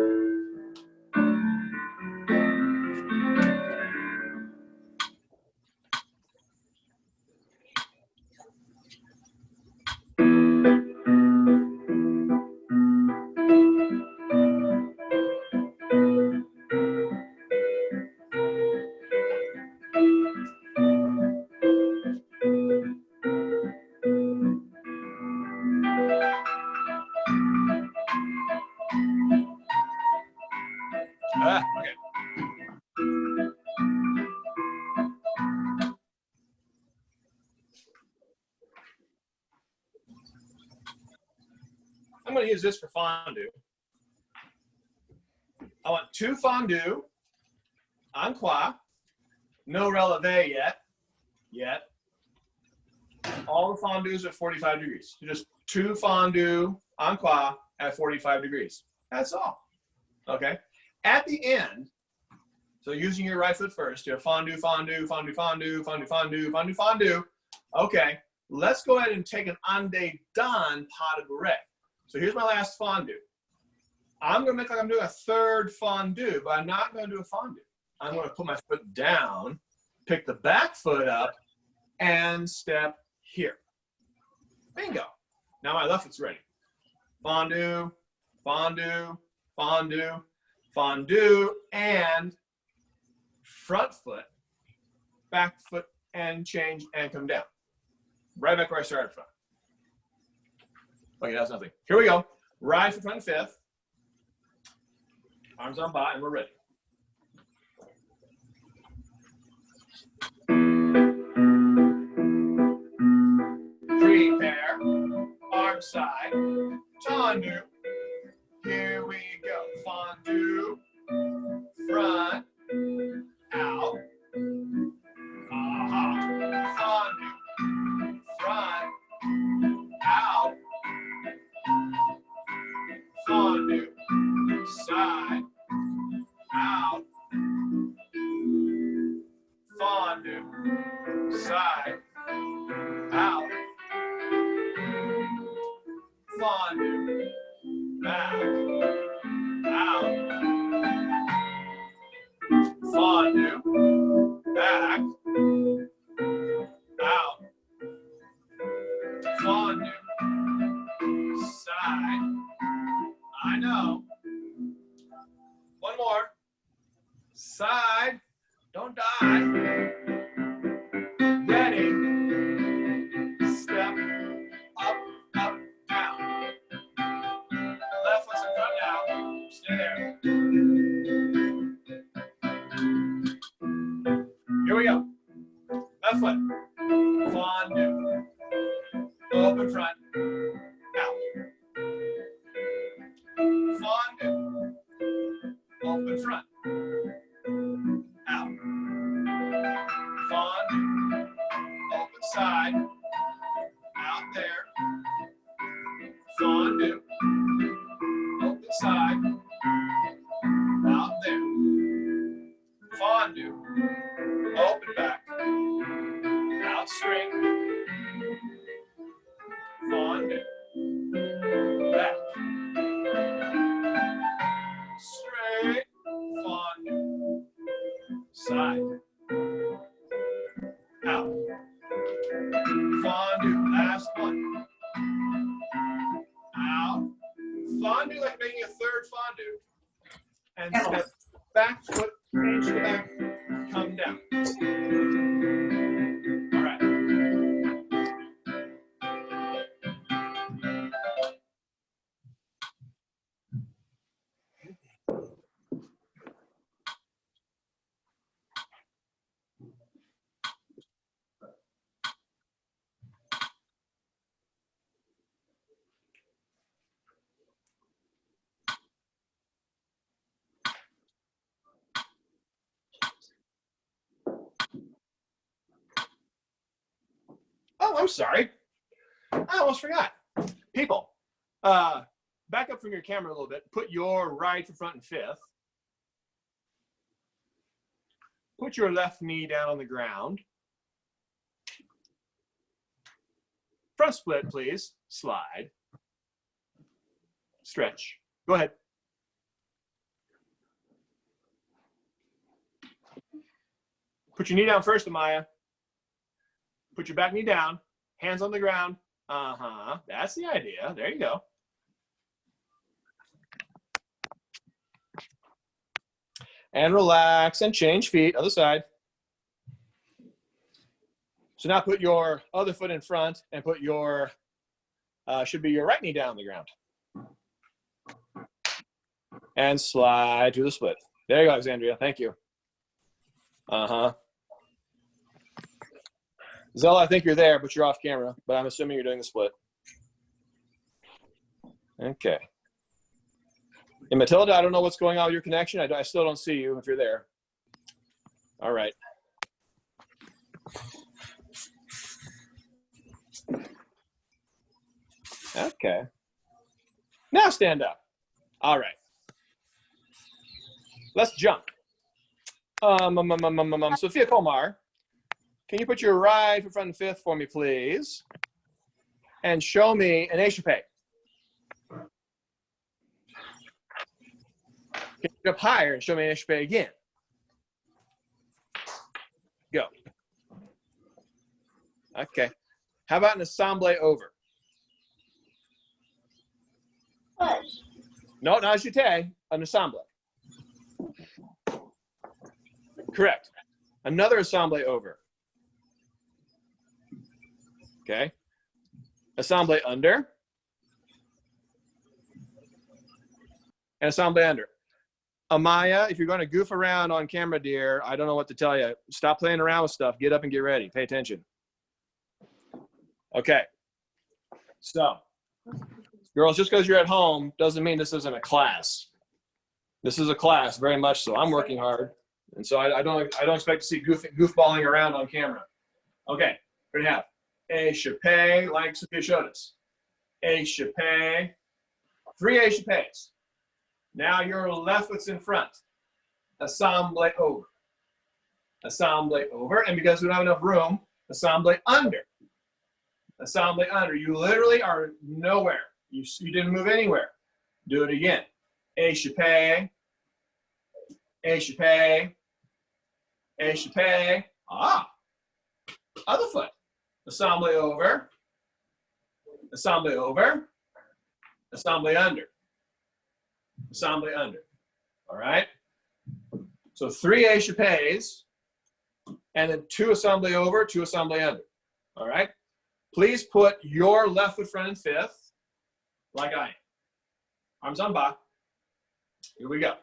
Okay. I'm going to use this for fondue. I want 2 fondue, en croix, no releve yet. All the fondues at 45 degrees. So just 2 fondue, en croix at 45 degrees. That's all. Okay. At the end, so using your right foot first, you have fondue, fondue, fondue, fondue, fondue, fondue, fondue, fondue. Okay, let's go ahead and take an en dedans pas de bourrée. So here's my last fondue. I'm gonna make like I'm doing a third fondue, but I'm not gonna do a fondue. I'm gonna put my foot down, pick the back foot up, and step here. Bingo. Now my left foot's ready. Fondue, fondue, fondue, fondue, and front foot, back foot, and change and come down. Right back where I started from. Okay, that's nothing. Here we go. Right foot front fifth. Arms on by, and we're ready. Prepare. Arm side. Tendu. Here we go. Fondue. Front. Out. Fondue. Front. Out. Fondue. Side. Out. Fondue. Side. Out. left foot. Fondue. Open front. Out. Fondue. Open front. Out. Fondue. Open side. Out there. Fondue. Open side. Out there. Fondue. Open back. Out straight. Fondue. Back. Straight. Fondue. Side. Out. Fondue. Last one. Out. Fondue like making a third fondue. And step back foot, change to the back, come down. All right. Oh, I'm sorry. I almost forgot. People, back up from your camera a little bit. Put your right foot front and fifth. Put your left knee down on the ground. Front split, please. Slide. Stretch. Go ahead. Put your knee down first, Amaya. Put your back knee down, hands on the ground. That's the idea. There you go. And relax and change feet, other side. So now put your other foot in front and put your, should be your right knee down on the ground. And slide to the split. There you go, Alexandria. Thank you. Zella, I think you're there, but you're off camera. But I'm assuming you're doing the split. Okay. And Matilda, I don't know what's going on with your connection. I still don't see you if you're there. All right. Okay. Now stand up. All right. Let's jump. Sophia Komar. Can you put your right foot front and fifth for me, please? And show me an échappé. Can you get up higher and show me an échappé again? Go. Okay. How about an assemblé over? Push. No, not a jeté, an assemblé. Correct. Another assemblé over. Okay. Assemblé under. And assemblé under. Amaya, if you're going to goof around on camera, dear, I don't know what to tell you. Stop playing around with stuff. Get up and get ready. Pay attention. Okay. So, girls, just because you're at home doesn't mean this isn't a class. This is a class, very much so. I'm working hard. And so I don't expect to see goofballing around on camera. Okay, we're gonna have échappé, like Sophia showed us. Échappé, 3 échappés. Now your left foot's in front. Assemblé over. Assemblé over, and because we don't have enough room, assemblé under. Assemblé under. You literally are nowhere. You didn't move anywhere. Do it again. Échappé, échappé, échappé. Other foot. Assemblé over. Assemblé over. Assemblé under. Assemblé under. All right? So 3 échappés, and then 2 assemblé over, 2 assemblé under. All right? Please put your left foot front and fifth, like I am. Arms on bas. Here we go.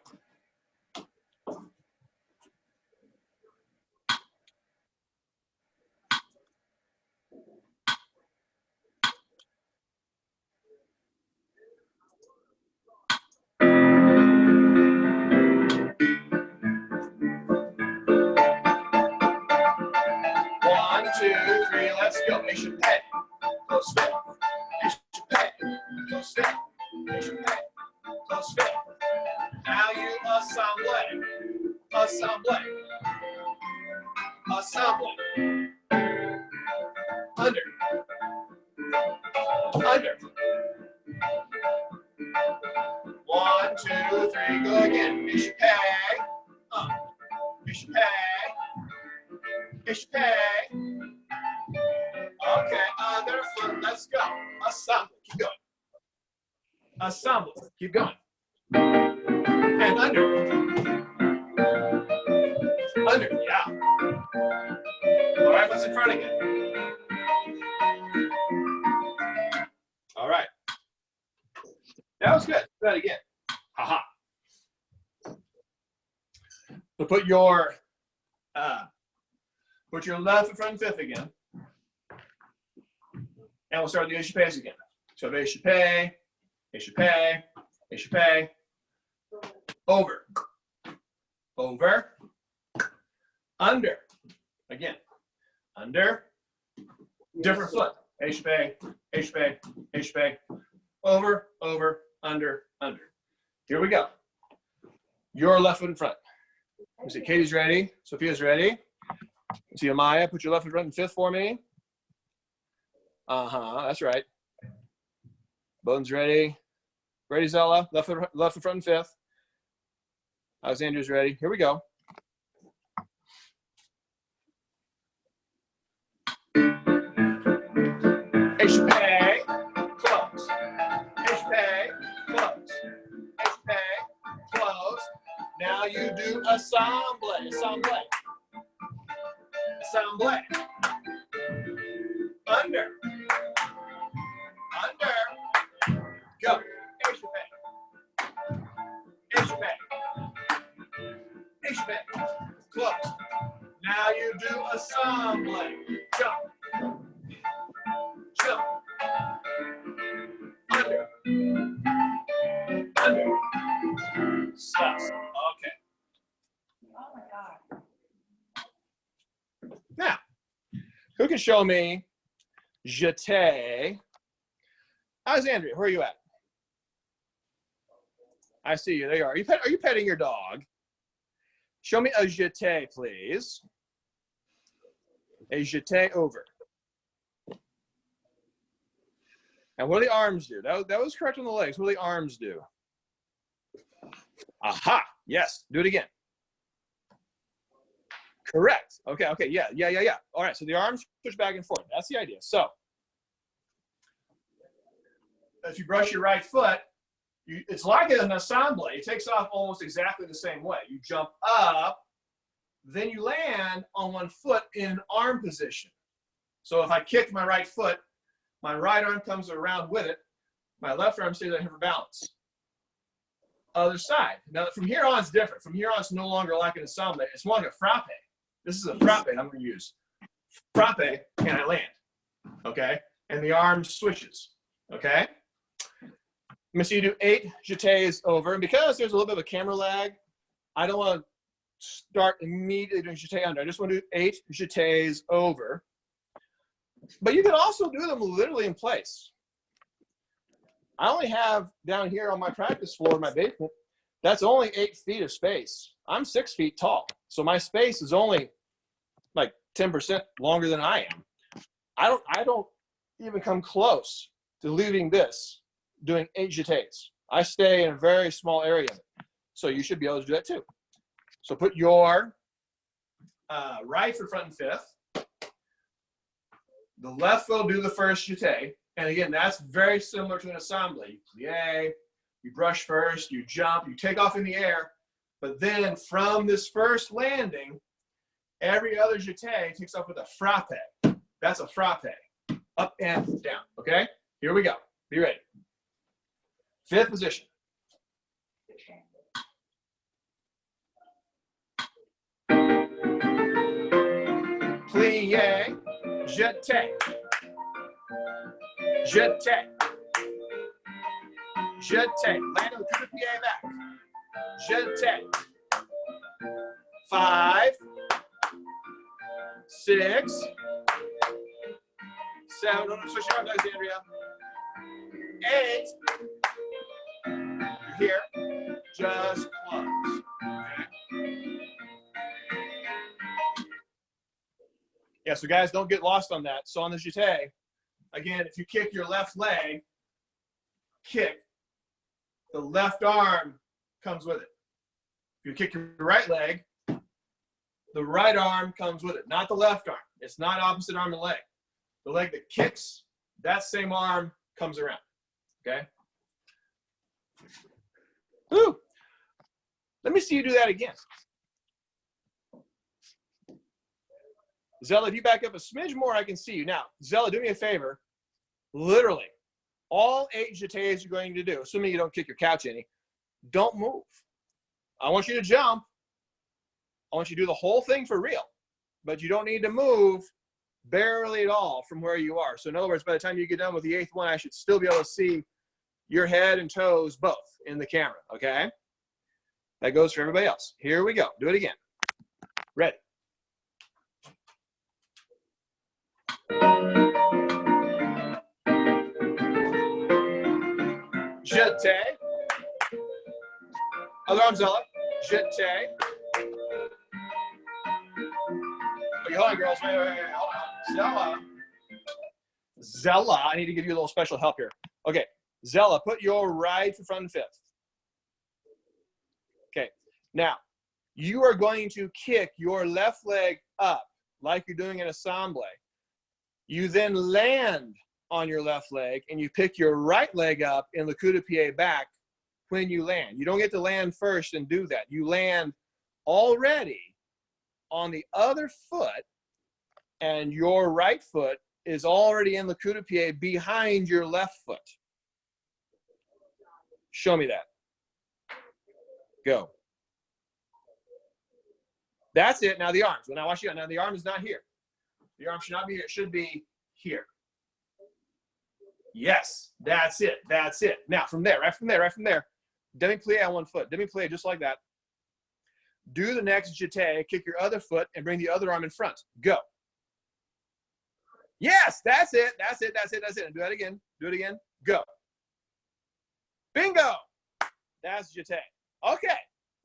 3, let's go. Échappé, close fit. Échappé, close fit. Échappé, close fit. Now you assemble. Assemble. Assemble. Under. Under. 1, 2, 3, go again. Échappé. Échappé. Échappé. Okay, underfoot, let's go. Assemble, keep going. Assemble, keep going. And under. Under, yeah. All right, what's in front again? All right. That was good. Do that again. Haha. So put your left foot front fifth again. And we'll start the échappés again. So échappé, échappé, échappé, over, over, under, again, under, different foot, échappé, échappé, échappé, over, over, under, under. Here we go. Your left foot in front. You see Katie's ready, Sophia's ready. You see Amaya, put your left foot front in fifth for me. That's right. Bowden's ready. Ready, Zella. Left foot front and fifth. Alexandra's ready. Here we go. Échappé, close. Échappé, close. Échappé, close. Now you do assemble. Assemble. Assemble. Under. Under. Go. Échappé. Échappé. Échappé. Close. Now you do assemble. Jump. Jump. Under. Under. Stop. Okay. Oh my God. Now, who can show me jeté? Alexandria, where are you at? I see you. There you are. Are you petting your dog? Show me a jeté, please. A jeté over. And what do the arms do? That was correct on the legs. What do the arms do? Aha. Yes. Do it again. Correct. Okay. Yeah. All right. So the arms push back and forth. That's the idea. So if you brush your right foot, it's like an ensemble. It takes off almost exactly the same way. You jump up, then you land on one foot in arm position. So if I kick my right foot, my right arm comes around with it. My left arm stays out here for balance. Other side. Now from here on, it's different. From here on, it's no longer like an ensemble. It's more like a frappe. This is a frappe I'm going to use. Frappe, and I land. Okay? And the arm switches. Okay? Let me see you do 8 jetés over. And because there's a little bit of a camera lag, I don't want to start immediately doing jeté under. I just want to do 8 jetés over. But you can also do them literally in place. I only have down here on my practice floor in my basement, that's only 8 feet of space. I'm 6 feet tall. So my space is only like 10% longer than I am. I don't even come close to leaving this doing 8 jetés. I stay in a very small area of it. So you should be able to do that too. So put your right foot front and fifth. The left foot will do the first jeté. And again, that's very similar to an ensemble. You plie, you brush first, you jump, you take off in the air. But then from this first landing, every other jeté takes off with a frappe. That's a frappe. Up and down. Okay? Here we go. Be ready. 5th position. Plie, jeté. Jeté. Jeté. Land on the coup de pied back. Jeté. 5, 6, 7, don't switch your arms, Alexandria. 8, you're here, just close. Okay. Yeah, so guys, don't get lost on that. So on the jeté, again, if you kick your left leg, kick, the left arm comes with it. If you kick your right leg, the right arm comes with it, not the left arm. It's not opposite arm and leg. The leg that kicks, that same arm comes around, okay? Woo! Let me see you do that again. Zella, if you back up a smidge more, I can see you. Now, Zella, do me a favor. Literally, all 8 jetés you're going to do, assuming you don't kick your couch any, don't move. I want you to jump. I want you to do the whole thing for real, but you don't need to move barely at all from where you are. So in other words, by the time you get done with the 8th one, I should still be able to see your head and toes both in the camera, okay? That goes for everybody else. Here we go. Do it again. Ready. Jeté. Other arm, Zella. Jeté. Okay, hold on, girls. Wait, hold on. Zella. Zella, I need to give you a little special help here. Okay, Zella, put your right foot front and fifth. Okay, now, you are going to kick your left leg up like you're doing an ensemble. You then land on your left leg and you pick your right leg up in the coup de pied back when you land. You don't get to land first and do that. You land already on the other foot and your right foot is already in the coup de pied behind your left foot. Show me that. Go. That's it. Now the arms. Well, now watch you. Now the arm is not here. The arm should not be here. It should be here. Yes, that's it. That's it. Now from there, right from there, demi-plie on one foot. Demi-plie just like that. Do the next jeté. Kick your other foot and bring the other arm in front. Go. Yes, that's it. That's it. That's it. That's it. And do that again. Do it again. Go. Bingo. That's jeté. Okay.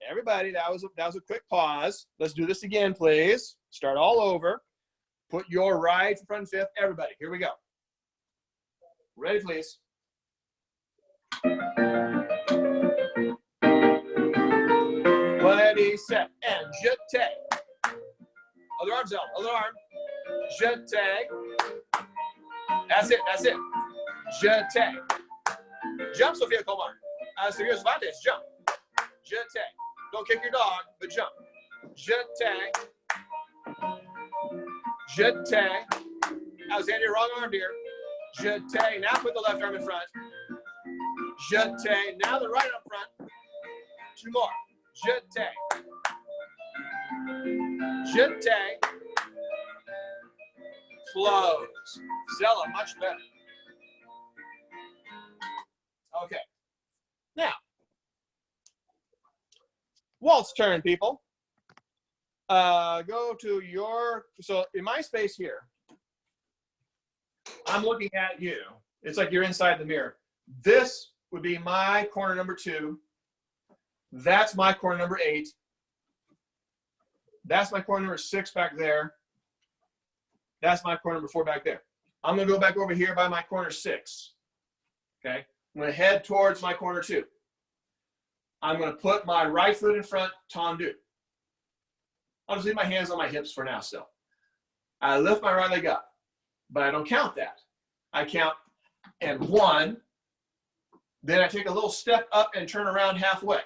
Everybody, that was a quick pause. Let's do this again, please. Start all over. Put your right front and fifth. Everybody, here we go. Ready, please. Ready, set, and jeté. Other arms out. Other arm. Jeté. That's it. That's it. Jeté. Jump, Sophia Komar. Serious Vantes. Jump. Jeté. Don't kick your dog, but jump. Jeté. Jeté. Alexander, wrong arm, dear. Jeté. Now put the left arm in front. Jeté. Now the right arm front. 2 more. Jeté. Jeté. Close. Zella, much better. Okay. Now, waltz turn, people. Go to your, so in my space here, I'm looking at you. It's like you're inside the mirror. This would be my corner number 2. That's my corner number 8. That's my corner number 6 back there. That's my corner number 4 back there. I'm gonna go back over here by my corner 6. Okay, I'm gonna head towards my corner 2. I'm gonna put my right foot in front, tendu. I'll just leave my hands on my hips for now still. I lift my right leg up, but I don't count that. I count and 1, then I take a little step up and turn around halfway.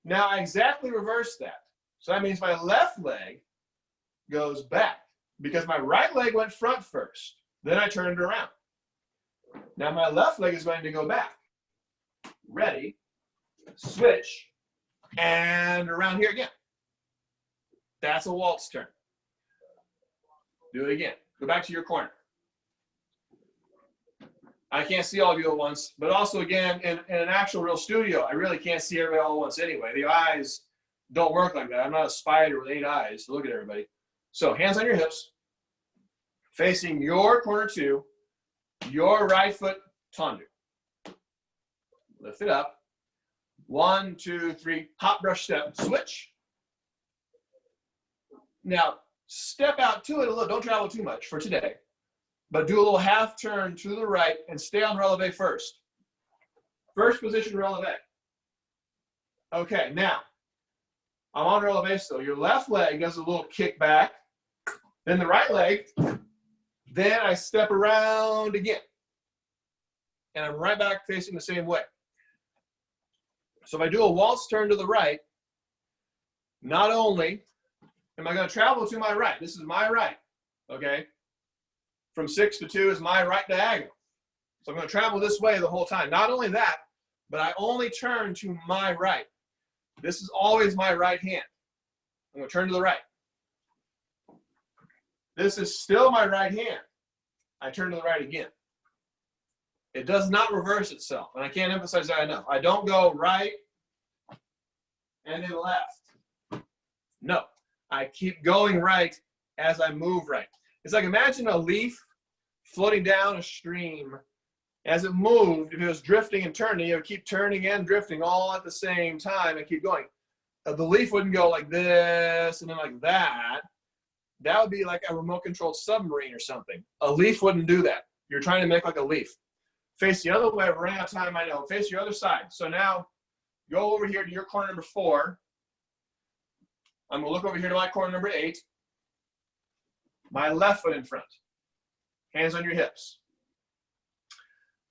Now I exactly reverse that. So that means my left leg goes back because my right leg went front first. Then I turned it around. Now my left leg is going to go back. Ready, switch, and around here again. That's a waltz turn. Do it again. Go back to your corner. I can't see all of you at once, but also again, in an actual real studio, I really can't see everybody all at once anyway. The eyes don't work like that. I'm not a spider with 8 eyes to look at everybody. So hands on your hips. facing your corner 2, your right foot tendu. Lift it up. 1, 2, 3, hop, brush, step, switch. Now, step out to it a little, don't travel too much for today, but do a little half turn to the right and stay on releve first. First position releve. Okay, now, I'm on releve still. Your left leg does a little kick back, then the right leg, then I step around again. And I'm right back facing the same way. So if I do a waltz turn to the right, not only am I going to travel to my right, this is my right, okay? From 6 to 2 is my right diagonal. So I'm going to travel this way the whole time. Not only that, but I only turn to my right. This is always my right hand. I'm going to turn to the right. This is still my right hand. I turn to the right again. It does not reverse itself, and I can't emphasize that enough. I don't go right and then left. No, I keep going right as I move right. It's like, imagine a leaf floating down a stream. As it moved, if it was drifting and turning, it would keep turning and drifting all at the same time and keep going. The leaf wouldn't go like this and then like that. That would be like a remote-controlled submarine or something. A leaf wouldn't do that. You're trying to make like a leaf. Face the other way. We're running out of time, I know. Face your other side. So now, go over here to your corner number 4. I'm going to look over here to my corner number 8. My left foot in front. Hands on your hips.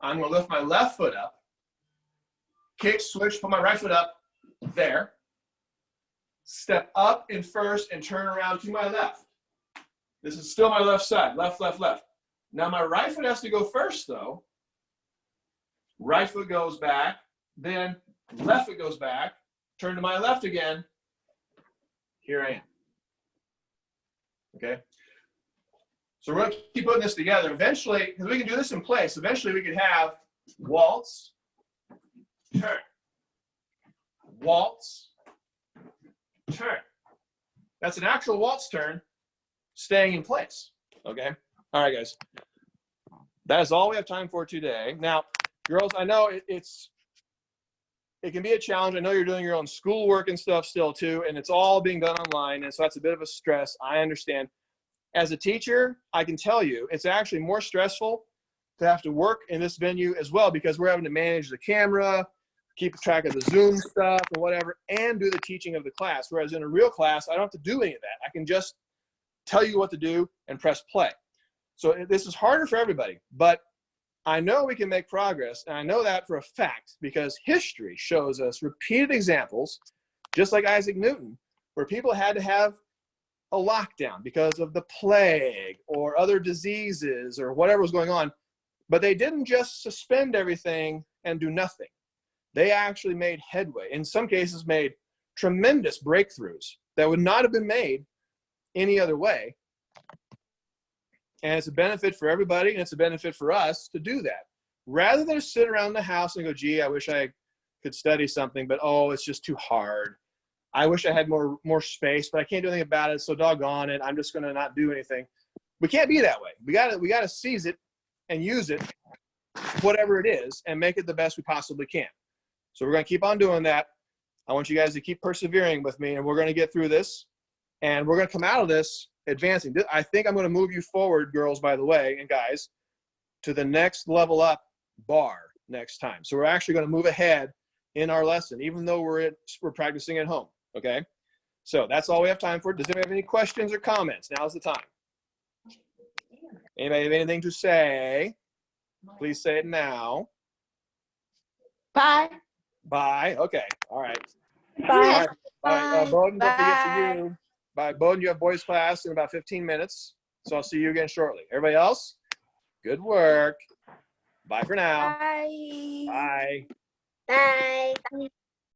I'm going to lift my left foot up. Kick, switch, put my right foot up. There. Step up in first and turn around to my left. This is still my left side. Left, left, left. Now my right foot has to go first, though. Right foot goes back. Then left foot goes back. Turn to my left again. Here I am. Okay? So we're going to keep putting this together. Eventually, because we can do this in place, eventually we could have waltz, turn, waltz, turn. That's an actual waltz turn staying in place. Okay? All right, guys. That is all we have time for today. Now, girls, I know it can be a challenge. I know you're doing your own schoolwork and stuff still too, and it's all being done online, and so that's a bit of a stress. I understand. As a teacher, I can tell you it's actually more stressful to have to work in this venue as well, because we're having to manage the camera, keep track of the Zoom stuff or whatever, and do the teaching of the class. Whereas in a real class, I don't have to do any of that. I can just tell you what to do and press play. So this is harder for everybody, but I know we can make progress, and I know that for a fact because history shows us repeated examples, just like Isaac Newton, where people had to have a lockdown because of the plague or other diseases or whatever was going on, but they didn't just suspend everything and do nothing. They actually made headway. In some cases, made tremendous breakthroughs that would not have been made any other way. And it's a benefit for everybody, and it's a benefit for us to do that. Rather than sit around the house and go, gee, I wish I could study something, but oh, it's just too hard. I wish I had more space, but I can't do anything about it, so doggone it, I'm just gonna not do anything. We can't be that way. We gotta seize it and use it, whatever it is, and make it the best we possibly can. So we're gonna keep on doing that. I want you guys to keep persevering with me, and we're gonna get through this, and we're gonna come out of this advancing. I think I'm gonna move you forward, girls, by the way, and guys, to the next level up bar next time. So we're actually gonna move ahead in our lesson, even though we're practicing at home. Okay, so that's all we have time for. Does anybody have any questions or comments? Now's the time. Anybody have anything to say? Please say it now. Bye. Bye. Okay. All right. Bye. All right. Bowden, don't forget for Bye. you. Bye. Bowden, you have boys class in about 15 minutes. So I'll see you again shortly. Everybody else, good work. Bye for now. Bye. Bye. Bye.